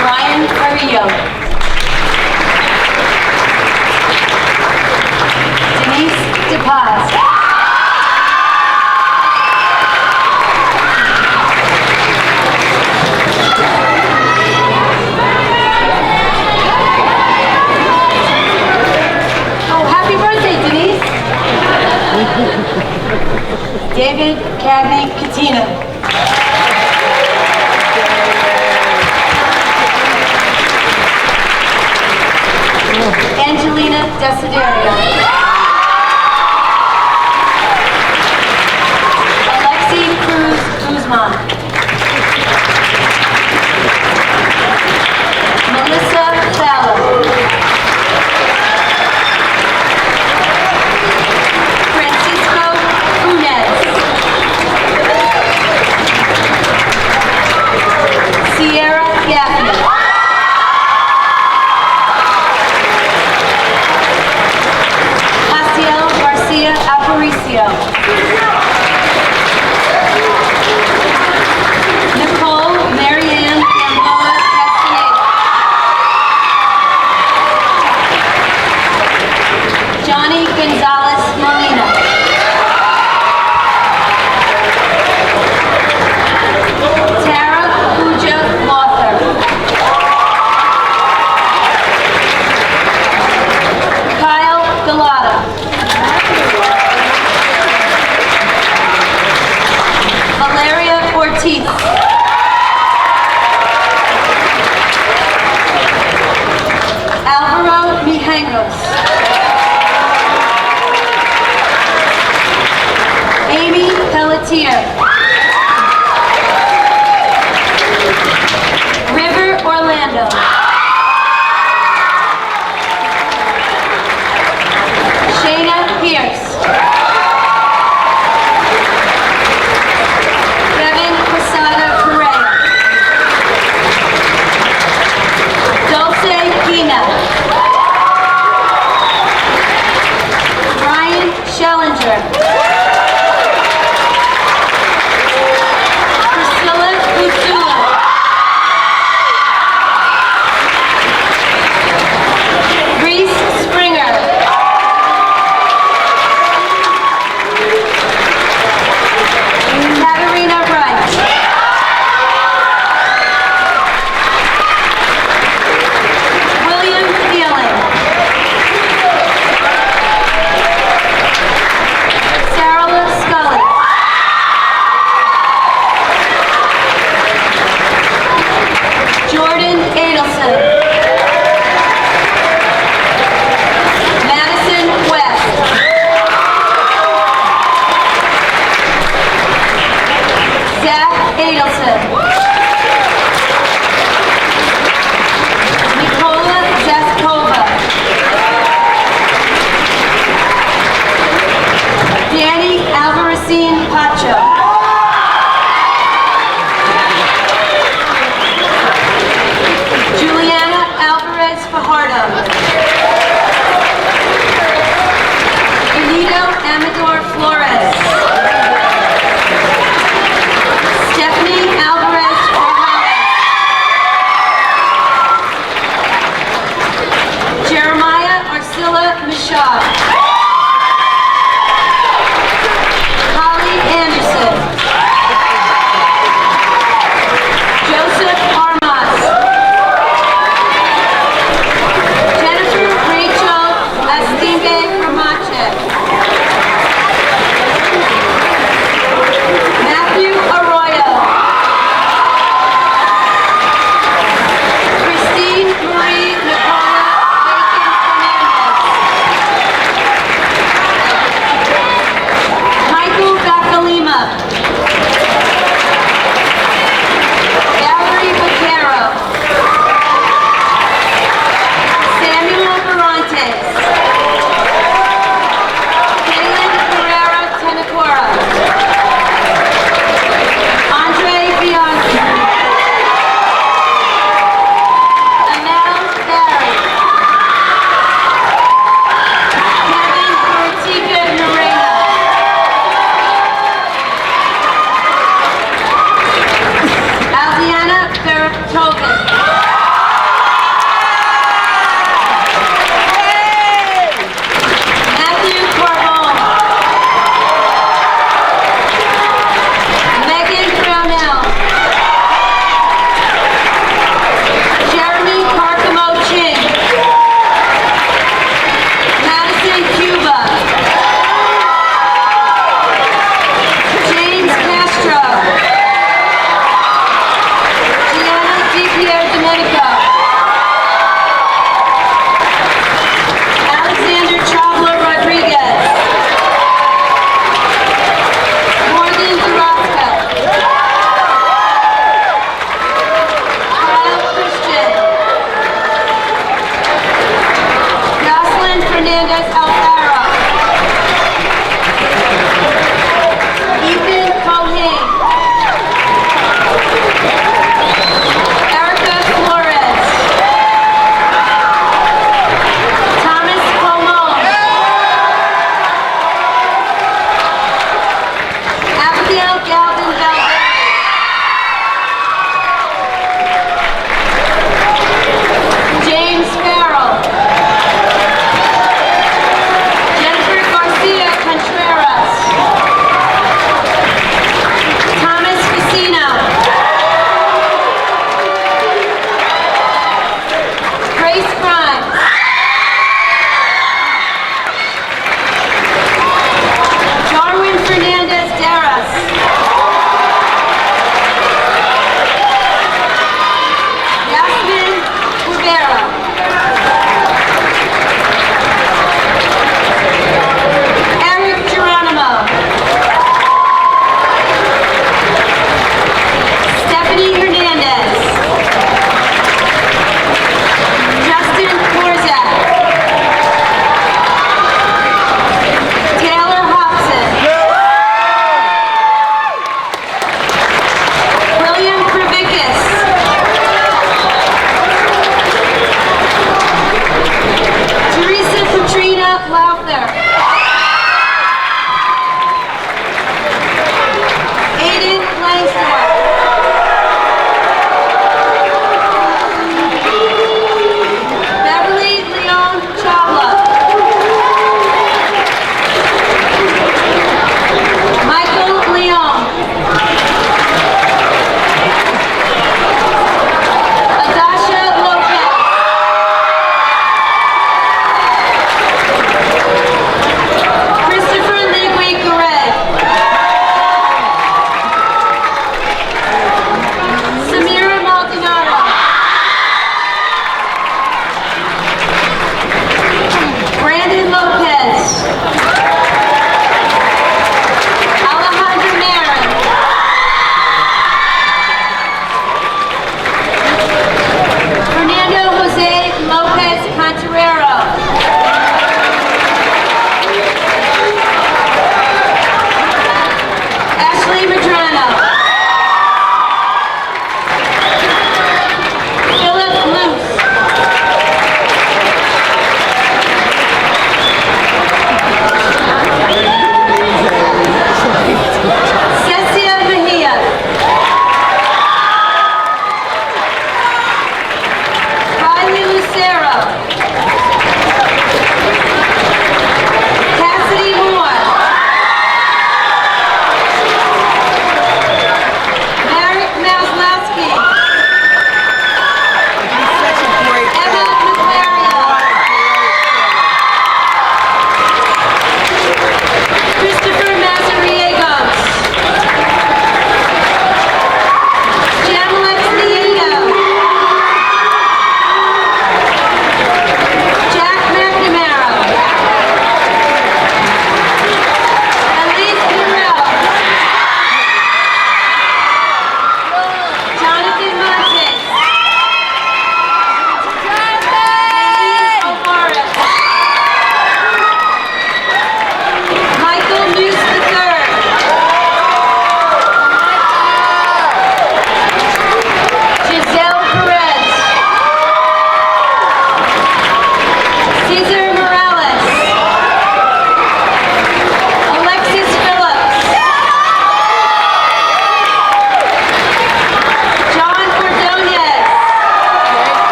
Brian Carrillo. Denise DePaz. David Cagney Katina. Angelina Desiderio. Alexi Cruz Guzman. Melissa Fallow. Sierra Gaffney. Jaciel Garcia Aparicio. Nicole Marianne Gamboa Castaneda. Johnny Gonzalez Molina. Tara Pooja Lothar. Kyle Galata. Valeria Ortiz. Alvaro Mijangos. Amy Pelletier. River Orlando. Shayna Pierce. Kevin Quesada Pereira. Dulce Pina.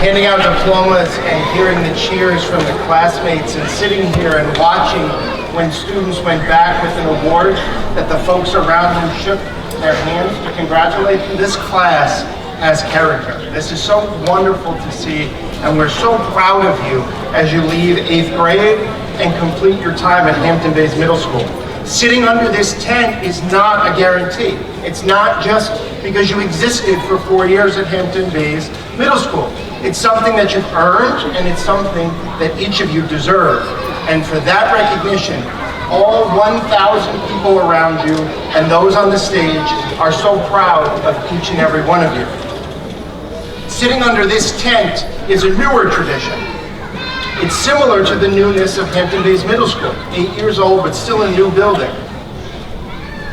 handing out diplomas and hearing the cheers from the classmates and sitting here and watching when students went back with an award that the folks around them shook their hands to congratulate them. This class has character. This is so wonderful to see, and we're so proud of you as you leave 8th grade and complete your time at Hampton Bays Middle School. Sitting under this tent is not a guarantee. It's not just because you existed for 4 years at Hampton Bays Middle School. It's something that you've earned, and it's something that each of you deserve. And for that recognition, all 1,000 people around you and those on the stage are so proud of each and every one of you. Sitting under this tent is a newer tradition. It's similar to the newness of Hampton Bays Middle School, 8 years old, but still a new building.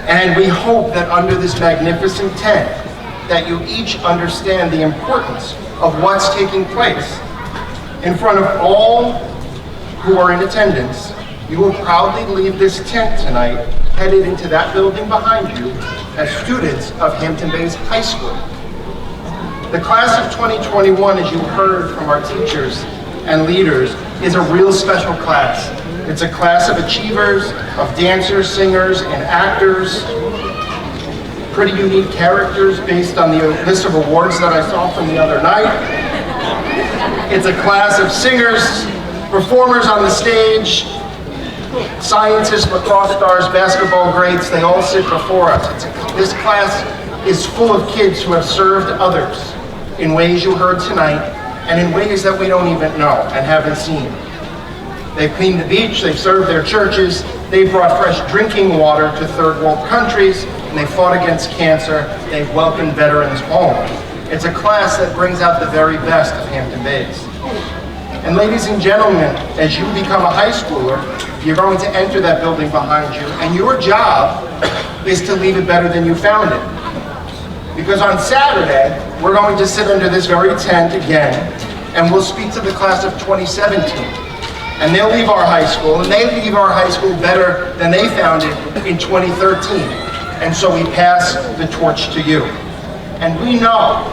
And we hope that under this magnificent tent, that you each understand the importance of what's taking place. In front of all who are in attendance, you will proudly leave this tent tonight, headed into that building behind you, as students of Hampton Bays High School. The class of 2021, as you heard from our teachers and leaders, is a real special class. It's a class of achievers, of dancers, singers, and actors. Pretty unique characters based on the list of awards that I saw from the other night. It's a class of singers, performers on the stage, scientists, lacrosse stars, basketball greats, they all sit before us. This class is full of kids who have served others in ways you heard tonight, and in ways that we don't even know and haven't seen. They've cleaned the beach, they've served their churches, they've brought fresh drinking water to third world countries, and they fought against cancer, they've welcomed veterans home. It's a class that brings out the very best of Hampton Bays. And ladies and gentlemen, as you become a high schooler, you're going to enter that building behind you, and your job is to leave it better than you found it. Because on Saturday, we're going to sit under this very tent again, and we'll speak to the class of 2017. And they'll leave our high school, and they leave our high school better than they found it in 2013. And so we pass the torch to you. And we know,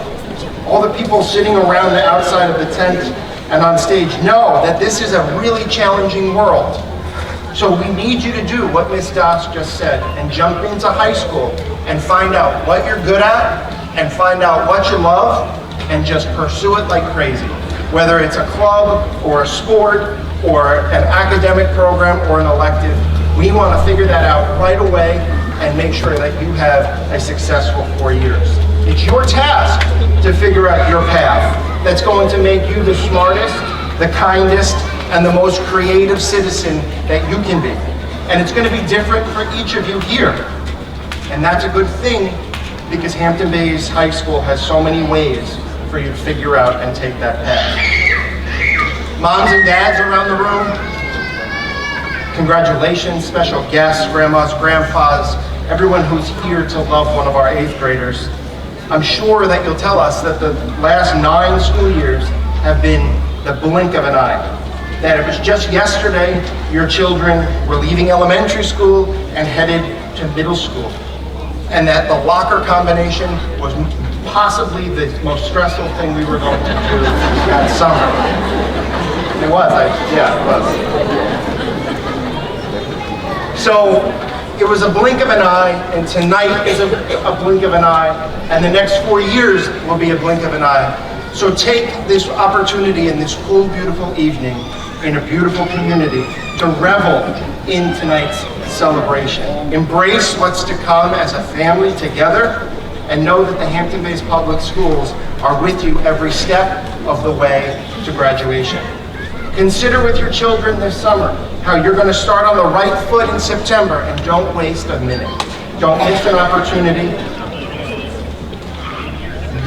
all the people sitting around the outside of the tent and on stage know that this is a really challenging world. So we need you to do what Ms. Das just said and jump into high school and find out what you're good at and find out what you love and just pursue it like crazy. Whether it's a club or a sport or an academic program or an elective, we want to figure that out right away and make sure that you have a successful 4 years. It's your task to figure out your path that's going to make you the smartest, the kindest, and the most creative citizen that you can be. And it's going to be different for each of you here. And that's a good thing because Hampton Bays High School has so many ways for you to figure out and take that path. Moms and dads around the room, congratulations, special guests, grandmas, grandpas, everyone who's here to love one of our 8th graders. I'm sure that you'll tell us that the last 9 school years have been the blink of an eye. That it was just yesterday your children were leaving elementary school and headed to middle school. And that the locker combination was possibly the most stressful thing we were going to do that summer. It was, yeah, it was. So it was a blink of an eye, and tonight is a blink of an eye, and the next 4 years will be a blink of an eye. So take this opportunity in this cool, beautiful evening in a beautiful community to revel in tonight's celebration. Embrace what's to come as a family together, and know that the Hampton Bays Public Schools are with you every step of the way to graduation. Consider with your children this summer how you're going to start on the right foot in September, and don't waste a minute. Don't miss an opportunity.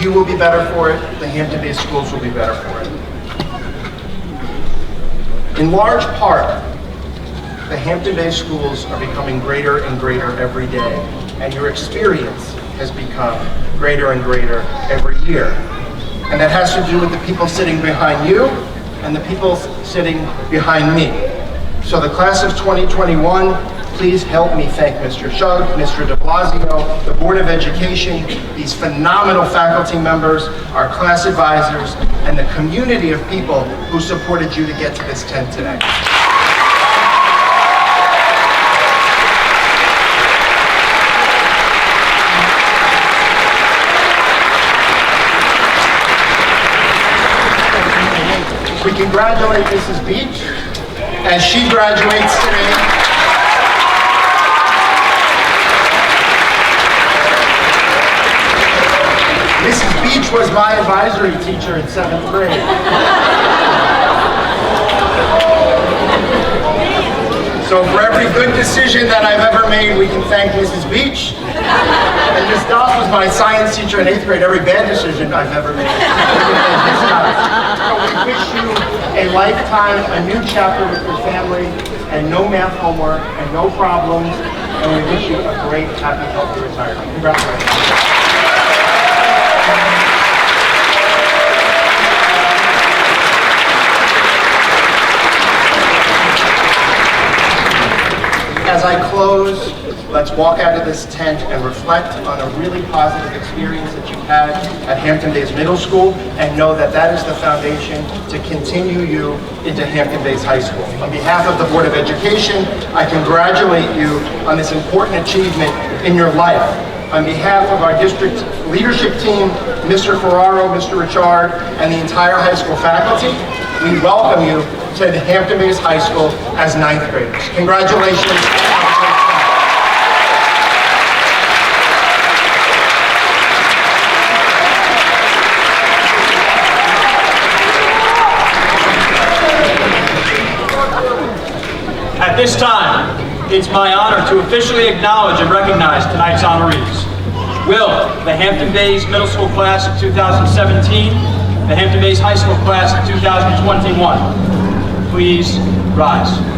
You will be better for it. The Hampton Bays schools will be better for it. In large part, the Hampton Bays schools are becoming greater and greater every day, and your experience has become greater and greater every year. And that has to do with the people sitting behind you and the people sitting behind me. So the class of 2021 Please help me thank Mr. Shug, Mr. de Blasio, the Board of Education, these phenomenal faculty members, our class advisors, and the community of people who supported you to get to this tent today. We congratulate Mrs. Beach as she graduates today. Mrs. Beach was my advisory teacher in 7th grade. So for every good decision that I've ever made, we can thank Mrs. Beach. And Ms. Doss was my science teacher in 8th grade. Every bad decision I've ever made, we can thank Ms. Doss. So we wish you a lifetime, a new chapter with your family, and no math homework, and no problems. And we wish you a great, happy, healthy retirement. Congratulations. As I close, let's walk out of this tent and reflect on a really positive experience that you've had at Hampton Bays Middle School, and know that that is the foundation to continue you into Hampton Bays High School. On behalf of the Board of Education, I congratulate you on this important achievement in your life. On behalf of our district leadership team, Mr. Ferraro, Mr. Richard, and the entire high school faculty, we welcome you to the Hampton Bays High School as 9th graders. Congratulations. At this time, it's my honor to officially acknowledge and recognize tonight's honorees. Will the Hampton Bays Middle School class of 2017, the Hampton Bays High School class of 2021, please rise.